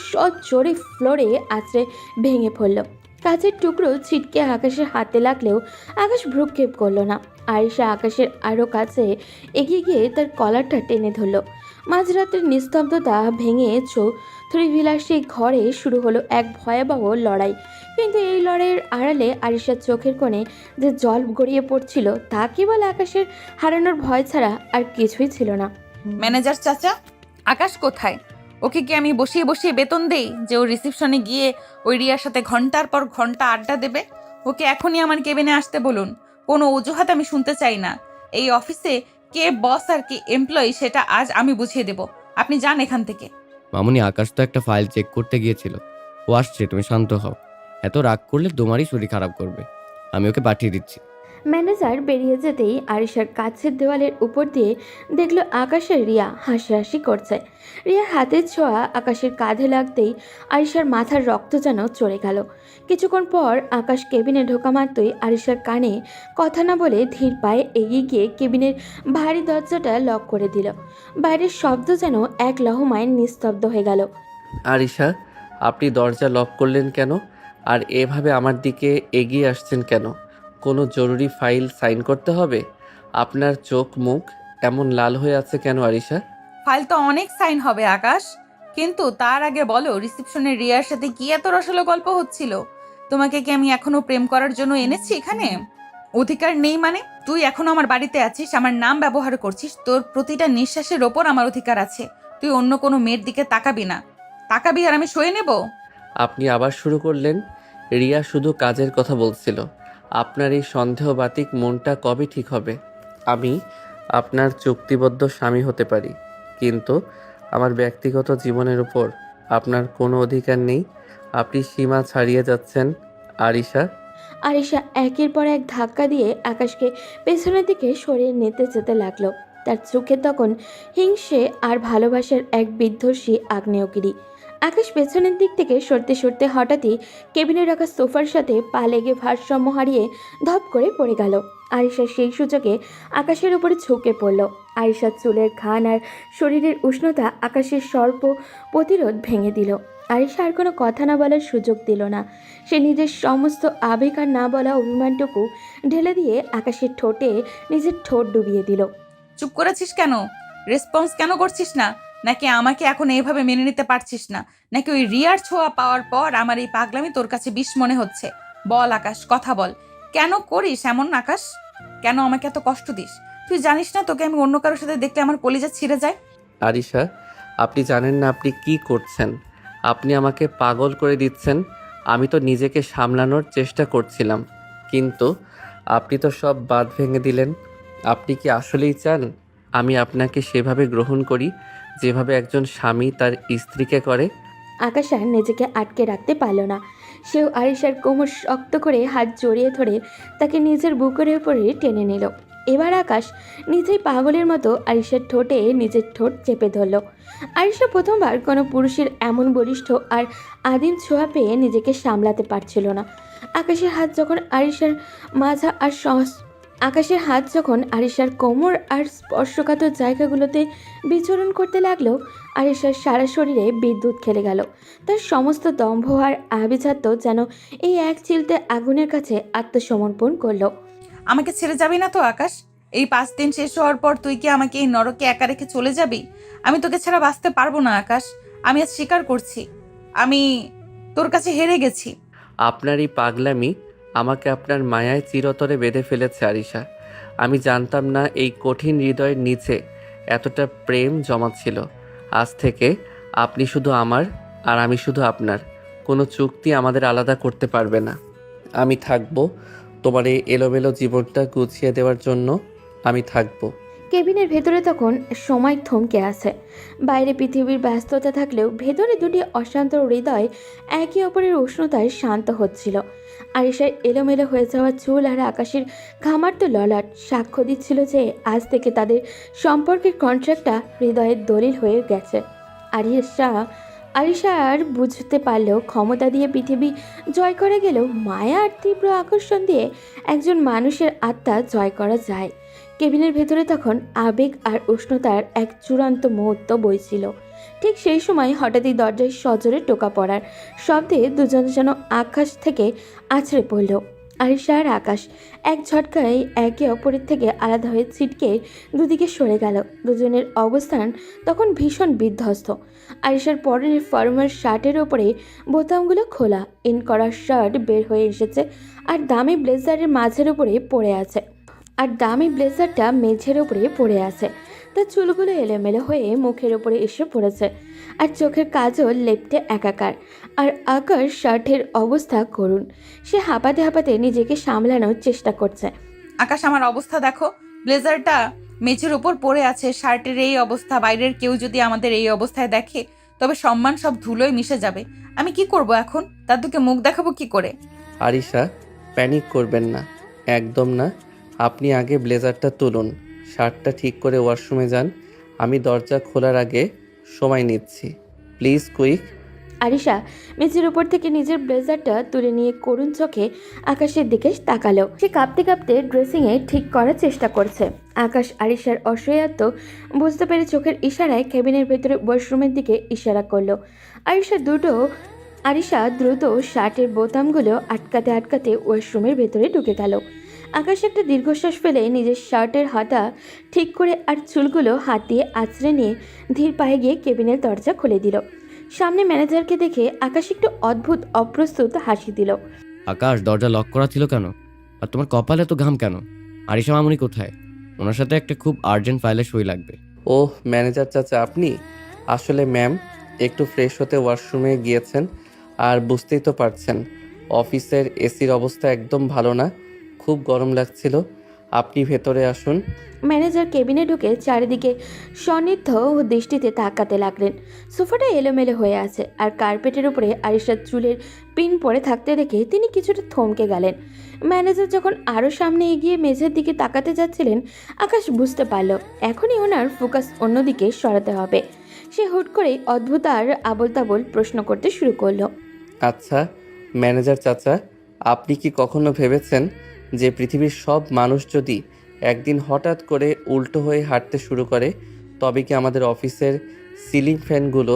জোরে ফ্লোরে আছড়ে ভেঙে পড়ল। কাচের টুকরো ছিটকে আকাশের হাতে লাগলেও আকাশ ভ্রুক্ষেপ করলো না। আরিশা আকাশের আরও কাছে এগিয়ে গিয়ে তার কলারটা টেনে ধরল। মাঝরাতের নিস্তব্ধতা ভেঙে চৌধুরীবিলাসী ঘরে শুরু হলো এক ভয়াবহ লড়াই। কিন্তু এই লড়াইয়ের আড়ালে আরিশার চোখের কোণে যে জল গড়িয়ে পড়ছিল তা কেবল আকাশের হারানোর ভয় ছাড়া আর কিছুই ছিল না। ম্যানেজার চাচা, আকাশ কোথায়? ওকে কি আমি বসিয়ে বসিয়ে বেতন দেই যে ও রিসেপশনে গিয়ে ওই রিয়ার সাথে ঘন্টার পর ঘন্টা আড্ডা দেবে? ওকে এখনই আমার কেবিনে আসতে বলুন। কোনো অজুহাত আমি শুনতে চাই না। এই অফিসে কে বস আর কে এমপ্লয়ি সেটা আজ আমি বুঝিয়ে দেব। আপনি যান এখান থেকে। মামুনি, আকাশ তো একটা ফাইল চেক করতে গিয়েছিল, ও আসছে, তুমি শান্ত হও। এত রাগ করলে তোমারই শরীর খারাপ করবে। আমি ওকে পাঠিয়ে দিচ্ছি। ম্যানেজার বেরিয়ে যেতেই আরিশার কাছের দেওয়ালের উপর দিয়ে দেখলো আকাশের রিয়া হাসাহাসি করছে। রিয়ার হাতের ছোঁয়া আকাশের কাঁধে লাগতেই আরিশার মাথার রক্ত যেন চড়ে গেল। কিছুক্ষণ পর আকাশ কেবিনে ঢোকা মাত্রই আরিশার কানে কথা না বলে ধীর পায়ে এগিয়ে গিয়ে কেবিনের ভারী দরজাটা লক করে দিল। বাইরের শব্দ যেন এক লহমায় নিস্তব্ধ হয়ে গেল। আরিশা, আপনি দরজা লক করলেন কেন? আর এভাবে আমার দিকে এগিয়ে আসছেন কেন? কোনো জরুরি ফাইল সাইন করতে হবে? আপনার চোখ মুখ এমন লাল হয়ে আছে কেন আরিশা? ফাইল তো অনেক সাইন হবে আকাশ, কিন্তু তার আগে বলো রিসেপশনে রিয়ার সাথে কি এত রসলো গল্প হচ্ছিল? তোমাকে কি আমি এখনো প্রেম করার জন্য এনেছি এখানে? অধিকার নেই মানে? তুই এখনো আমার বাড়িতে আছিস, আমার নাম ব্যবহার করছিস, তোর প্রতিটা নিঃশ্বাসের ওপর আমার অধিকার আছে। তুই অন্য কোনো মেয়ের দিকে তাকাবি না। তাকাবি আর আমি সয়ে নেব? আপনি আবার শুরু করলেন। রিয়া শুধু কাজের কথা বলছিল। আপনার এই সন্দেহবাতিক মনটা কবে ঠিক হবে? আমি আপনার চুক্তিবদ্ধ স্বামী হতে পারি, কিন্তু আমার ব্যক্তিগত জীবনের উপর আপনার কোনো অধিকার নেই। আপনি সীমা ছাড়িয়ে যাচ্ছেন আরিশা। আরিশা একের পর এক ধাক্কা দিয়ে আকাশকে পেছনের দিকে সরিয়ে নিতে যেতে লাগলো। তার চোখে তখন হিংসে আর ভালোবাসার এক বিধ্বংসী আগ্নেয়গিরি। আকাশ পেছনের দিক থেকে সরতে সরতে হঠাৎই কেবিনে রাখা সোফার সাথে পা লেগে ভারসাম্য হারিয়ে ধপ করে পড়ে গেল। আরিশা সেই সুযোগে আকাশের উপরে ঝুঁকে পড়ল। আরিশার চুলের ঘান আর শরীরের উষ্ণতা আকাশের সর্ব প্রতিরোধ ভেঙে দিল। আরিশা আর কোনো কথা না বলার সুযোগ দিল না। সে নিজের সমস্ত আবেগ আর না বলা অভিমানটুকু ঢেলে দিয়ে আকাশের ঠোঁটে নিজের ঠোঁট ডুবিয়ে দিল। চুপ করেছিস কেন? রেসপন্স কেন করছিস না? নাকি আমাকে এখন এইভাবে মেনে নিতে পারছিস না? নাকি ওই রিয়ার ছোঁয়া পাওয়ার পর আমার এই পাগলামি তোর কাছে বিষ মনে হচ্ছে? বল আকাশ, কথা বল। কেন করিস এমন আকাশ? কেন আমাকে এত কষ্ট দিস? তুই জানিস না তোকে আমি অন্য কারোর সাথে দেখলে আমার কলিজা ছিঁড়ে যায়? আরিশা, আপনি জানেন না আপনি কি করছেন? আপনি আমাকে পাগল করে দিচ্ছেন। আমি তো নিজেকে সামলানোর চেষ্টা করছিলাম, কিন্তু আপনি তো সব বাঁধ ভেঙে দিলেন। আপনি কি আসলেই চান আমি আপনাকে সেভাবে গ্রহণ করি যেভাবে একজন স্বামী তার স্ত্রীকে করে? আকাশ আর নিজেকে আটকে রাখতে পারল না। সেও আরিশার কোমর শক্ত করে হাত জড়িয়ে ধরে তাকে নিজের বুকের উপরে টেনে নিল। এবার আকাশ নিজেই পাগলের মতো আরিশার ঠোঁটে নিজের ঠোঁট চেপে ধরল। আরিশা প্রথমবার কোনো পুরুষের এমন বলিষ্ঠ আর আদিম ছোঁয়া পেয়ে নিজেকে সামলাতে পারছিল না। আকাশের হাত যখন আরিশার কোমর আর স্পর্শকাতর জায়গাগুলোতে বিচরণ করতে লাগলো, আরিশার সারা শরীরে বিদ্যুৎ খেলে গেল। তার সমস্ত দম্ভ আর আভিজাত্য যেন এই এক চিলতে আগুনের কাছে আত্মসমর্পণ করলো। আমাকে ছেড়ে যাবি না তো আকাশ? এই 5 দিন শেষ হওয়ার পর তুই কি আমাকে এই নরকে একা রেখে চলে যাবি? আমি তোকে ছাড়া বাঁচতে পারবো না আকাশ। আমি আজ স্বীকার করছি, আমি তোর কাছে হেরে গেছি। আপনার এই পাগলামি আমাকে আপনার মায়ায় চিরতরে বেঁধে ফেলেছে আরিশা। আমি জানতাম না এই কঠিন হৃদয়ের নিচে এতটা প্রেম জমা ছিল। আজ থেকে আপনি শুধু আমার আর আমি শুধু আপনার। কোনো চুক্তি আমাদের আলাদা করতে পারবে না। আমি থাকবো তোমার এই এলোমেলো জীবনটা গুছিয়ে দেওয়ার জন্য। আমি থাকবো। কেবিনের ভেতরে তখন সময় থমকে আছে। বাইরে পৃথিবীর ব্যস্ততা থাকলেও ভেতরে দুটি অশান্ত হৃদয় একে অপরের উষ্ণতায় শান্ত হচ্ছিল। আরিশার এলোমেলো হয়ে যাওয়া চুল আর আকাশের ঘামার্ত ললাট সাক্ষ্য দিচ্ছিল যে আজ থেকে তাদের সম্পর্কের কন্ট্রাক্টটা হৃদয়ের দলিল হয়ে গেছে। আরিশা আর বুঝতে পারলেও ক্ষমতা দিয়ে পৃথিবী জয় করা গেলেও মায়া আর তীব্র আকর্ষণ দিয়ে একজন মানুষের আত্মা জয় করা যায়। কেবিনের ভেতরে তখন আবেগ আর উষ্ণতার এক চূড়ান্ত মুহূর্ত বইছিল। ঠিক সেই সময় হঠাৎই দরজায় সজোরে টোকা পড়ার শব্দে দুজন যেন আকাশ থেকে আছড়ে পড়ল। আরিশা আর আকাশ এক ঝটকায় একে অপরের থেকে আলাদা হয়ে ছিটকে দুদিকে সরে গেল। দুজনের অবস্থান তখন ভীষণ বিধ্বস্ত। আরিশার পরনের ফর্মাল শার্টের ওপরে বোতামগুলো খোলা, ইন করা শার্ট বের হয়ে এসেছে আর দামি ব্লেজারের ব্লেজারটা মেঝের উপরে পড়ে আছে। তার চুলগুলো এলোমেলো হয়ে মুখের উপরে এসে পড়েছে আর চোখের কাজল লেপ্টে একাকার। আর আকাশ শার্টের অবস্থা করুন। সে হাঁপাতে নিজেকে সামলানোর চেষ্টা করছে। আকাশ, আমার অবস্থা দেখো। ব্লেজারটা মেঝের উপর পড়ে আছে, শার্টের এই অবস্থা। বাইরের কেউ যদি আমাদের এই অবস্থায় দেখে তবে সম্মান সব ধুলোয় মিশে যাবে। আমি কি করব এখন? দাদুকে মুখ দেখাবো কি করে? আরিশা, প্যানিক করবেন না, একদম না। আপনি আগে ব্লেজারটা তুলুন, শার্টটা ঠিক করে ওয়াশরুমে যান। আমি দরজা খোলার আগে সময় নিচ্ছি। Please quick. আরিশা মেঝের উপর থেকে নিজের ব্লেজারটা তুলে নিয়ে করুণ চোখে আকাশের দিকে তাকালো। সে কাঁপতে কাঁপতে ড্রেসিংয়ে ঠিক করার চেষ্টা করছে। আকাশ আরিশার অসহায়ত্ব বুঝতে পেরে চোখের ইশারায় কেবিনের ভেতরে ওয়াশরুমের দিকে ইশারা করলো। আরিশা দ্রুত শার্টের বোতামগুলো আটকাতে আটকাতে ওয়াশরুমের ভেতরে ঢুকে গেল। আকাশ একটা দীর্ঘশ্বাস ফেলে নিজের শার্টের হাতা ঠিক করে আর চুলগুলো হাত দিয়ে আঁচড়ে নিয়ে ধীর পায়ে গিয়ে কেবিনের দরজা খুলে দিল। সামনে ম্যানেজারকে দেখে আকাশ একটু অদ্ভুত অপ্রস্তুত হাসি দিল। আকাশ, দরজা লক করা ছিল কেন? আর তোমার কপালে তো ঘাম কেন? আরিশা মামুনি কোথায়? ওনার সাথে একটা খুব আর্জেন্ট ফাইলে সই লাগবে। ওহ ম্যানেজার চাচা আপনি? আসলে ম্যাম একটু ফ্রেশ হতে ওয়াশরুমে গিয়েছেন। আর বুঝতেই তো পারছেন অফিসের এসির অবস্থা একদম ভালো না, খুব গরম লাগছিল। আপনি ভেতরে আসুন। ম্যানেজার কেবিনে ঢুকে চারিদিকে সন্নিগ্ধ দৃষ্টিতে তাকাতে লাগলেন। সোফাটা এলোমেলো হয়ে আছে আর কার্পেটের উপরে আরিশার চুলের পিন পড়ে থাকতে দেখে তিনি কিছুটা থমকে গেলেন। ম্যানেজার যখন আরও সামনে এগিয়ে মেঝের দিকে তাকাতে যাচ্ছিলেন, আকাশ বুঝতে পারল এখনই ওনার ফোকাস অন্যদিকে সরাতে হবে। সে হুট করেই অদ্ভুত আর আবোল তাবোল প্রশ্ন করতে শুরু করলো। আচ্ছা ম্যানেজার চাচা, আপনি কি কখনো ভেবেছেন যে পৃথিবীর সব মানুষ যদি একদিন হঠাৎ করে উল্টো হয়ে হাঁটতে শুরু করে, তবে কি আমাদের অফিসের সিলিং ফ্যানগুলো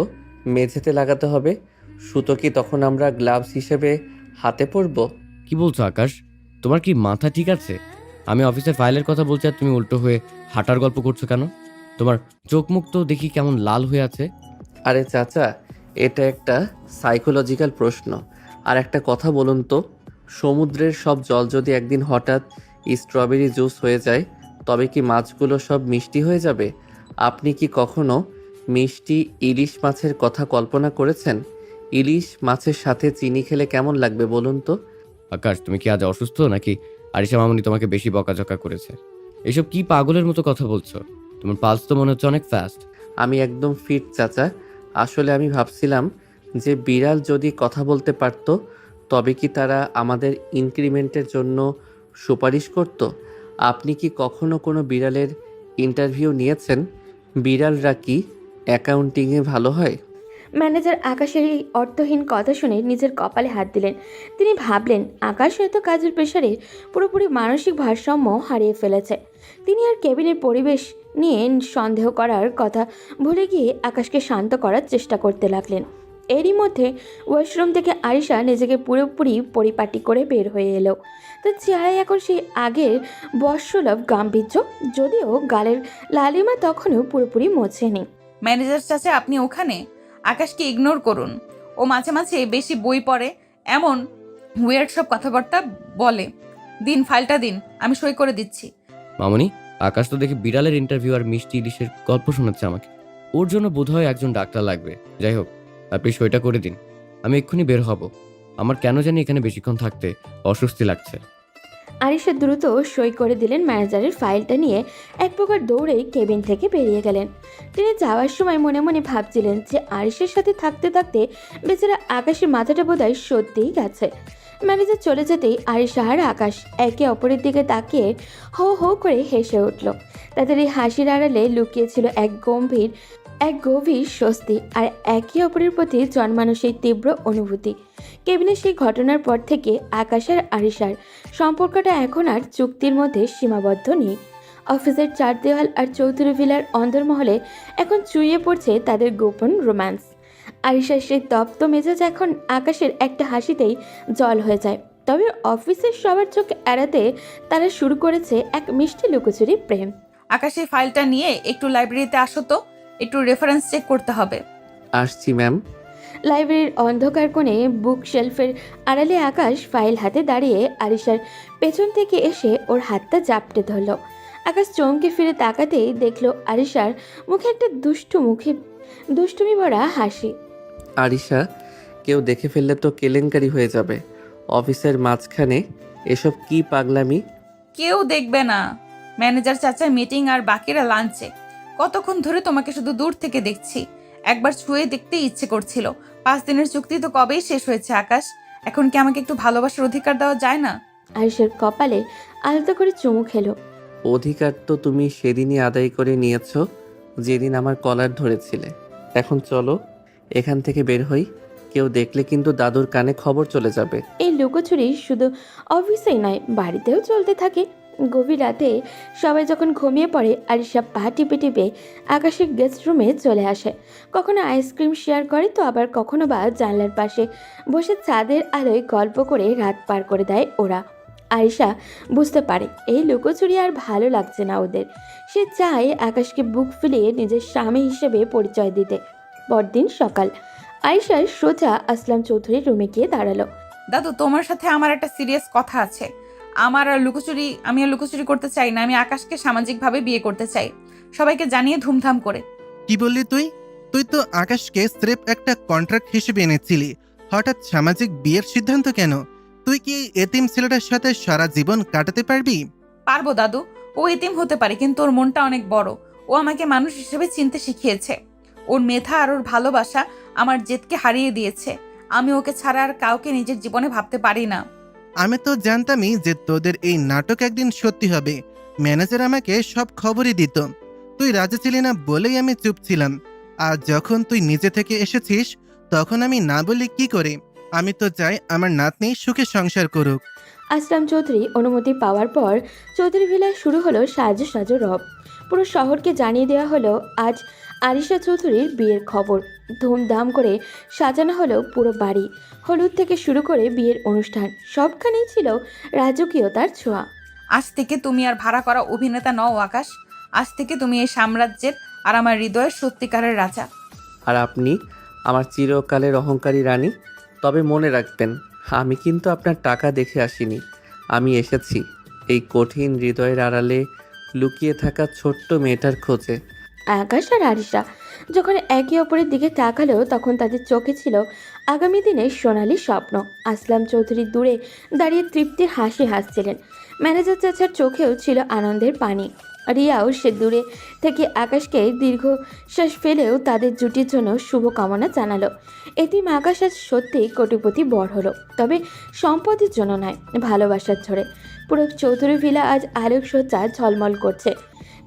মেঝেতে লাগাতে হবে? সুতো কি তখন আমরা গ্লাভস হিসেবে হাতে পরব? কি বলছো আকাশ? তোমার কি মাথা ঠিক আছে? আমি অফিসের ফাইলের কথা বলছি আর তুমি উল্টো হয়ে হাঁটার গল্প করছো কেন? তোমার চোখ মুখ তো দেখি কেমন লাল হয়ে আছে। আরে চাচা, এটা একটা সাইকোলজিক্যাল প্রশ্ন। আর একটা কথা বলুন তো, সমুদ্রের সব জল যদি একদিন হঠাৎ স্ট্রবেরি জুস হয়ে যায়, তবে কি মাছগুলো সব মিষ্টি হয়ে যাবে? আপনি কি কখনো মিষ্টি ইলিশ মাছের কথা কল্পনা করেছেন? ইলিশ মাছের সাথে চিনি খেলে কেমন লাগবে বলুন তো? আকাশ, তুমি কি আজ অসুস্থ নাকি আরিশা মামুনি তোমাকে বেশি বকাঝকা করেছে? এসব কি পাগলের মতো কথা বলছো? তোমার পালস তো মনে হচ্ছে অনেক ফাস্ট। আমি একদম ফিট চাচা। আসলে আমি ভাবছিলাম যে বিড়াল যদি কথা বলতে পারতো, তবে কি তারা আমাদের ইনক্রিমেন্টের জন্য সুপারিশ করত? আপনি কি কখনো কোনো বিড়ালের ইন্টারভিউ নিয়েছেন? বিড়ালরা কি অ্যাকাউন্টিংয়ে ভালো হয়? ম্যানেজার আকাশের এই অর্থহীন কথা শুনে নিজের কপালে হাত দিলেন। তিনি ভাবলেন আকাশ হয়তো কাজের প্রেসারে পুরোপুরি মানসিক ভারসাম্য হারিয়ে ফেলেছে। তিনি আর কেবিনের পরিবেশ নিয়ে সন্দেহ করার কথা ভুলে গিয়ে আকাশকে শান্ত করার চেষ্টা করতে লাগলেন। এরই মধ্যে ওয়াশরুম থেকে আরিশা নিজেকে পুরোপুরি পরিপাটি করে বের হয়ে এলো। তার চেহারায় এখন সেই আগের বর্ষলভ গাম্ভীর্য, যদিও গালের লালিমা তখনও পুরোপুরি মোছেনি। ম্যানেজার চাচা আপনি ওখানে? আকাশকে ইগনোর করুন। ও মাঝে মাঝে বেশি বই পড়ে, এমন ওয়ার্ড সব কথাবার্তা বলে। দিন ফাইলটা দিন, আমি সই করে দিচ্ছি। মামুনি, আকাশ তো দেখি বিড়ালের ইন্টারভিউ আর মিষ্টি ইলিশের গল্প শোনাচ্ছে আমাকে। ওর জন্য বোধহয় একজন ডাক্তার লাগবে। যাই হোক, আপনি সইটা করে দিন, আমি এক্ষুনি বের হব। আমার কেন জানি এখানে বেশিক্ষণ থাকতে অস্বস্তি লাগছে। আরিশা দ্রুত সই করে দিলেন। ম্যানেজারের ফাইলটা নিয়ে এক প্রকার দৌড়েই কেবিন থেকে বেরিয়ে গেলেন। তিনি যাওয়ার সময় মনে মনে ভাবছিলেন যে আরিশার সাথে থাকতে থাকতে বেচারা আকাশের মাথাটা বোধহয় সত্যিই গেছে। ম্যানেজার চলে যেতেই আরিশা আর আকাশ একে অপরের দিকে তাকিয়ে হো হো করে হেসে উঠল। তাদের এই হাসির আড়ালে লুকিয়েছিল এক গভীর স্বস্তি আর একে অপরের প্রতি জন্মানো সেই তীব্র অনুভূতি। কেবিনের সেই ঘটনার পর থেকে আকাশ আর আরিশার সম্পর্কটা এখন আর চুক্তির মধ্যে সীমাবদ্ধ নেই। অফিসের চার দেওয়াল আর চৌধুরী ভিলার অন্দরমহলে এখন চুইয়ে পড়ছে তাদের গোপন রোম্যান্স। আরিশার সেই তপ্ত মেজাজ এখন আকাশের একটা হাসিতেই জল হয়ে যায়। তবে অফিসের সবার চোখ এড়াতে তারা শুরু করেছে এক মিষ্টি লুকোচুরি প্রেম। আকাশ এই ফাইলটা নিয়ে একটু লাইব্রেরিতে আসো তো, একটু রেফারেন্স চেক করতে হবে। আসছি ম্যাম। লাইব্রেরির অন্ধকার কোণে বুক শেলফের আড়ালে আকাশ ফাইল হাতে দাঁড়িয়ে আরিশার পেছন থেকে এসে ওর হাতটা জাপটে ধরল। আকাশ চমকে ফিরে তাকাতেই দেখলো আরিশার মুখে একটা দুষ্টুমি ভরা হাসি। আরিশা, কেউ দেখে ফেললে তো কেলেঙ্কারি হয়ে যাবে। অফিসের মাঝখানে এসব কি পাগলামি? কেউ দেখবে না। ম্যানেজার চাচা মিটিং আর বাকিরা লাঞ্চে। কতক্ষণ ধরে তোমাকে শুধু দূর থেকে দেখছি, একবার ছুঁয়ে দেখতে ইচ্ছে করছিল। 5 দিনের চুক্তি তো কবেই শেষ হয়েছে আকাশ। এখন কি আমাকে একটু ভালোবাসার অধিকার দেওয়া যায় না? আরিশার কপালে আলতো করে চুমু খেলো। অধিকার তো তুমি সেদিনই আদায় করে নিয়েছো, যেদিন আমার কলার ধরেছিলে। এখন চলো এখান থেকে বের হই, কেউ দেখলে কিন্তু দাদুর কানে খবর চলে যাবে। এই লুকোচুরি শুধু অফিসেই নয়, বাড়িতেও চলতে থাকে। গভীর রাতে সবাই যখন ঘুমিয়ে পড়ে, আরিশা পা টিপে টিপে আকাশের গেস্ট রুমে চলে আসে। কখনো আইসক্রিম শেয়ার করে, তো আবার কখনো বা জানলার পাশে বসে চাঁদের আলোয় গল্প করে রাত পার করে দেয় ওরা। আরিশা বুঝতে পারে এই লুকোচুরি আর ভালো লাগছে না ওদের। সে চায় আকাশকে বুক ফুলিয়ে নিজের স্বামী হিসেবে পরিচয় দিতে। পরদিন সকাল, আরিশা সোজা আসলাম চৌধুরীর রুমে গিয়ে দাঁড়ালো। দাদু, তোমার সাথে আমার একটা সিরিয়াস কথা আছে। আমি আর লুকোচুরি করতে চাই না। আমি আকাশকে সামাজিকভাবে বিয়ে করতে চাই, সবাইকে জানিয়ে ধুমধাম করে। কি বললি তুই? তুই তো আকাশকে স্রেফ একটা কন্ট্রাক্ট হিসেবে এনেছিলি, হঠাৎ সামাজিক বিয়ের সিদ্ধান্ত কেন? তুই কি এই এতিম ছেলেটার সাথে সারা জীবন কাটাতে পারবি? পারবো দাদু, ও এতিম হতে পারে, কিন্তু ওর মনটা অনেক বড়। ও আমাকে মানুষ হিসেবে চিনতে শিখিয়েছে। ওর মেধা আর ওর ভালোবাসা আমার জেদকে হারিয়ে দিয়েছে। আমি ওকে ছাড়া আর কাউকে নিজের জীবনে ভাবতে পারি না। আমি তো জানতামই যে তোদের এই নাটক একদিন সত্যি হবে। ম্যানেজার আমাকে সব খবরই দিত। তুই রাজি ছিলি না বলেই আমি চুপ ছিলাম। আর যখন তুই নিজে থেকে এসেছিস, তখন আমি না বলি কি করে? আমি তো চাই আমার নাতনি সুখে সংসার করুক। আসলাম চৌধুরী অনুমতি পাওয়ার পর চৌধুরী ভিলায় শুরু হলো সাজো সাজো রব। পুরো শহরকে জানিয়ে দেওয়া হলো আজ আরিশা চৌধুরীর বিয়ের খবর। ধুমধাম করে সাজানো হলো পুরো বাড়ি। হলুদ থেকে শুরু করে বিয়ের অনুষ্ঠান সবখানেই ছিল রাজকীয়তার ছোঁয়া। আজ থেকে তুমি আর ভাড়া করা অভিনেতা নও আকাশ। আজ থেকে তুমি এই সাম্রাজ্যের আর আমার হৃদয়ের সত্যিকারের রাজা। আর আপনি আমার চিরকালের অহংকারী রানী। তবে মনে রাখবেন, আমি কিন্তু আপনার টাকা দেখে আসিনি। আমি এসেছি এই কঠিন হৃদয়ের আড়ালে লুকিয়ে থাকা ছোট্ট মেয়েটার খোঁজে। আকাশ আর আরিশা যখন একে অপরের দিকে তাকালো, তখন তাদের চোখে ছিল আগামী দিনের সোনালী স্বপ্ন। আসলাম চৌধুরী দূরে দাঁড়িয়ে তৃপ্তির হাসি হাসছিলেন। ম্যানেজার চাচার চোখেও ছিল আনন্দের পানি। রিয়াও সে দূরে থেকে আকাশকে দীর্ঘশ্বাস ফেলেও তাদের জুটির জন্য শুভকামনা জানালো। এতিম আকাশ আজ সত্যি কোটিপতি বর হলো, তবে সম্পদের জন্য নয়, ভালোবাসার ঝরে। পুরো চৌধুরী ভিলা আজ আলোকসজ্জা ঝলমল করছে।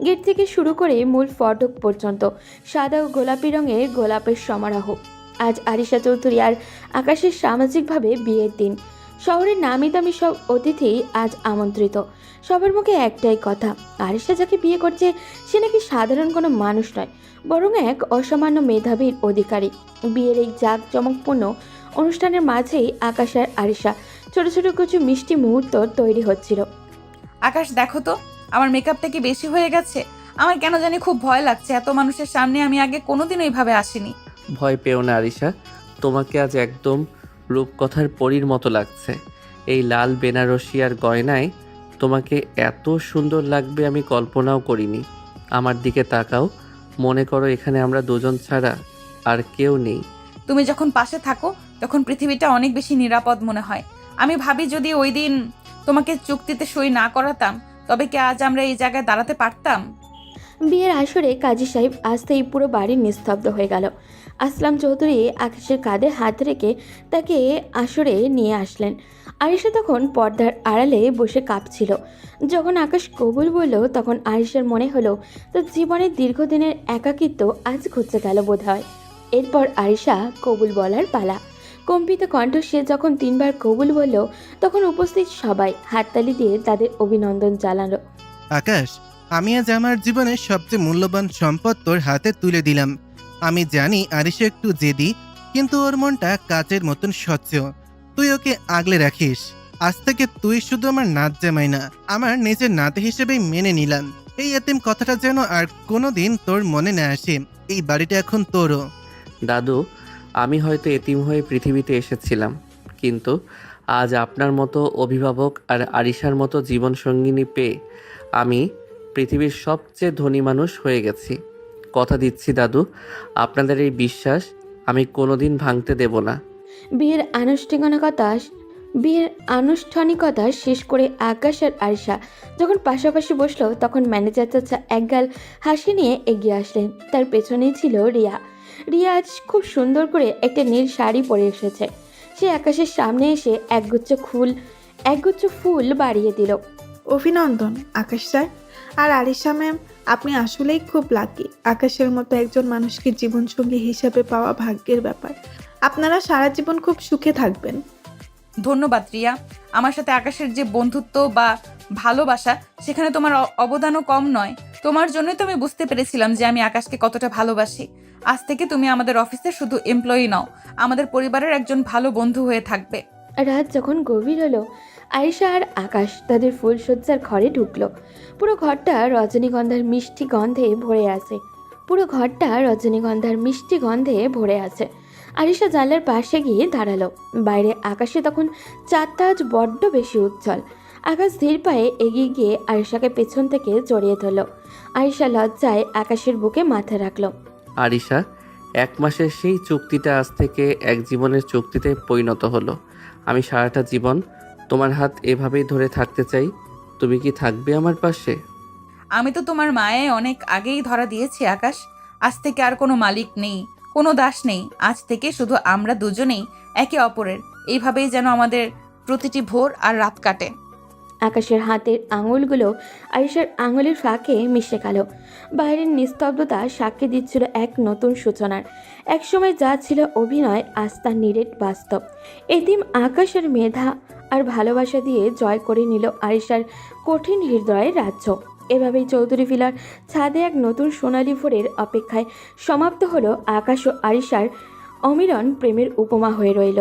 গেট থেকে শুরু করে মূল ফটক পর্যন্ত সাদা ও গোলাপি রঙের গোলাপের সমারোহ। আজ আরিশা চৌধুরী আর আকাশের সামাজিকভাবে বিয়ের দিন। শহরের নামি দামি সব অতিথি আজ আমন্ত্রিত। সবার মুখে একটাই কথা, আরিশা যাকে বিয়ে করছে সে নাকি সাধারণ কোনো মানুষ নয়, বরং এক অসামান্য মেধাবীর অধিকারী। বিয়ের এই জাঁকজমকপূর্ণ অনুষ্ঠানের মাঝেই আকাশ আর আরিশা ছোট ছোট কিছু মিষ্টি মুহূর্ত তৈরি হচ্ছিল। আকাশ, দেখো তো আমার মেকআপটা কি বেশি হয়ে গেছে? আমার কেন জানি খুব ভয় লাগছে। এত মানুষের সামনে আমি আগে কোনোদিনও এইভাবে আসিনি। ভয় পেও না আরিশা, তোমাকে আজ একদম রূপকথার পরীর মতো লাগছে। এই লাল বেনারসি আর গয়নায় তোমাকে এত সুন্দর লাগবে আমি কল্পনাও করিনি। আমার দিকে তাকাও, মনে করো এখানে আমরা দুজন ছাড়া আর কেউ নেই। তুমি যখন পাশে থাকো তখন পৃথিবীটা অনেক বেশি নিরাপদ মনে হয়। আমি ভাবি যদি ওই দিন তোমাকে চুক্তিতে সই না করাতাম, তবে কি আজ আমরা এই জায়গায় দাঁড়াতে পারতাম? বিয়ের আসরে কাজী সাহেব আসতেই পুরো বাড়ি নিস্তব্ধ হয়ে গেল। আসলাম চৌধুরী আকাশের কাঁধে হাত রেখে তাকে আসরে নিয়ে আসলেন। আরিশা তখন পর্দার আড়ালে বসে কাঁপছিল। যখন আকাশ কবুল বলল, তখন আরিশার মনে হলো তার জীবনের দীর্ঘদিনের একাকিত্ব আজ ঘুচে গেল বোধহয়। এরপর আরিশা কবুল বলার পালা। কম্পিত কণ্ঠ সে যখন 3 বার কবুল বলল, তখন উপস্থিত সবাই হাততালি দিয়ে তাদের অভিনন্দন জানালো। আকাশ, আমি আজ আমার জীবনের সবচেয়ে মূল্যবান সম্পদ তোর হাতে তুলে দিলাম। আমি জানি আরিশা একটু জেদি, কিন্তু ওর মনটা কাচের মতন স্বচ্ছ। তুই ওকে আগলে রাখিস। আজ থেকে তুই শুধু আমার নাত জামাই না, আমার নিজের নাতি হিসেবেই মেনে নিলাম। এই এতিম কথাটা যেন আর কোনোদিন তোর মনে না আসে। এই বাড়িটা এখন তোরও। দাদু, আমি হয়তো এতিম হয়ে পৃথিবীতে এসেছিলাম, কিন্তু আজ আপনার মতো অভিভাবক আর আরিশার মতো জীবনসঙ্গিনী পেয়ে আমি পৃথিবীর সবচেয়ে ধনী মানুষ হয়ে গেছি। কথা দিচ্ছি দাদু, আপনাদের এই বিশ্বাস আমি কোনোদিন ভাঙতে দেব না। বিয়ের আনুষ্ঠানিকতা শেষ করে আকাশ আর আরিশা যখন পাশাপাশি বসলো, তখন ম্যানেজার চাচা একগাল হাসি নিয়ে এগিয়ে আসলেন। তার পেছনেই ছিল রিয়া। রিয়া আজ খুব সুন্দর করে একটা নীল শাড়ি পরে এসেছে। সে আকাশের সামনে এসে একগুচ্ছ ফুল বাড়িয়ে দিল। অভিনন্দন আকাশ স্যার। আর আরিশা ম্যাম, আপনি আসলেই খুব লাকি। আকাশের মতো একজন মানুষকে জীবনসঙ্গী হিসেবে পাওয়া ভাগ্যের ব্যাপার। আপনারা সারা জীবন খুব সুখে থাকবেন। ধন্যবাদ রিয়া। আমার সাথে আকাশের যে বন্ধুত্ব বা ভালোবাসা, সেখানে তোমার অবদানও কম নয়। তোমার জন্যই তো আমি বুঝতে পেরেছিলাম যে আমি আকাশকে কতটা ভালোবাসি। আজ থেকে তুমি আমাদের অফিসে শুধু এমপ্লয়ি নও, আমাদের পরিবারের একজন ভালো বন্ধু হয়ে থাকবে। রাত যখন গভীর হলো, আয়েশা আর আকাশ তাদের ফুলশয্যার ঘরে ঢুকলো। পুরো ঘরটা রজনীগন্ধার মিষ্টি গন্ধে ভরে আছে। আয়েশা জানলার পাশে গিয়ে দাঁড়ালো। বাইরে আকাশে তখন চাঁদটা আজ বড্ড বেশি উজ্জ্বল। আকাশ ধীর পায়ে এগিয়ে গিয়ে আয়েশাকে পেছন থেকে জড়িয়ে ধরল। আয়েশা লজ্জায় আকাশের বুকে মাথা রাখলো। আরিশা, 1 মাসের সেই চুক্তিটা আজ থেকে এক জীবনের চুক্তিতে পরিণত হলো। আমি সারাটা জীবন তোমার হাত এভাবেই ধরে থাকতে চাই। তুমি কি থাকবে আমার পাশে? আমি তো তোমার মায়ে অনেক আগেই ধরা দিয়েছি আকাশ। আজ থেকে আর কোনো মালিক নেই, কোনো দাস নেই। আজ থেকে শুধু আমরা দুজনেই একে অপরের। এইভাবেই যেন আমাদের প্রতিটি ভোর আর রাত কাটে। আকাশের হাতের আঙুলগুলো আয়েশার আঙুলের ফাঁকে মিশে গেল। বাইরের নিস্তব্ধতা সাক্ষী দিচ্ছিল এক নতুন সূচনার। একসময় যা ছিল অভিনয়, আজ তা নিরেট বাস্তব। এতিম আকাশের মেধা আর ভালোবাসা দিয়ে জয় করে নিল আয়েশার কঠিন হৃদয়ের রাজ্য। এভাবেই চৌধুরী ভিলার ছাদে এক নতুন সোনালী ভোরের অপেক্ষায় সমাপ্ত হলো আকাশ ও আয়েশার অমিলন প্রেমের উপমা হয়ে রইল।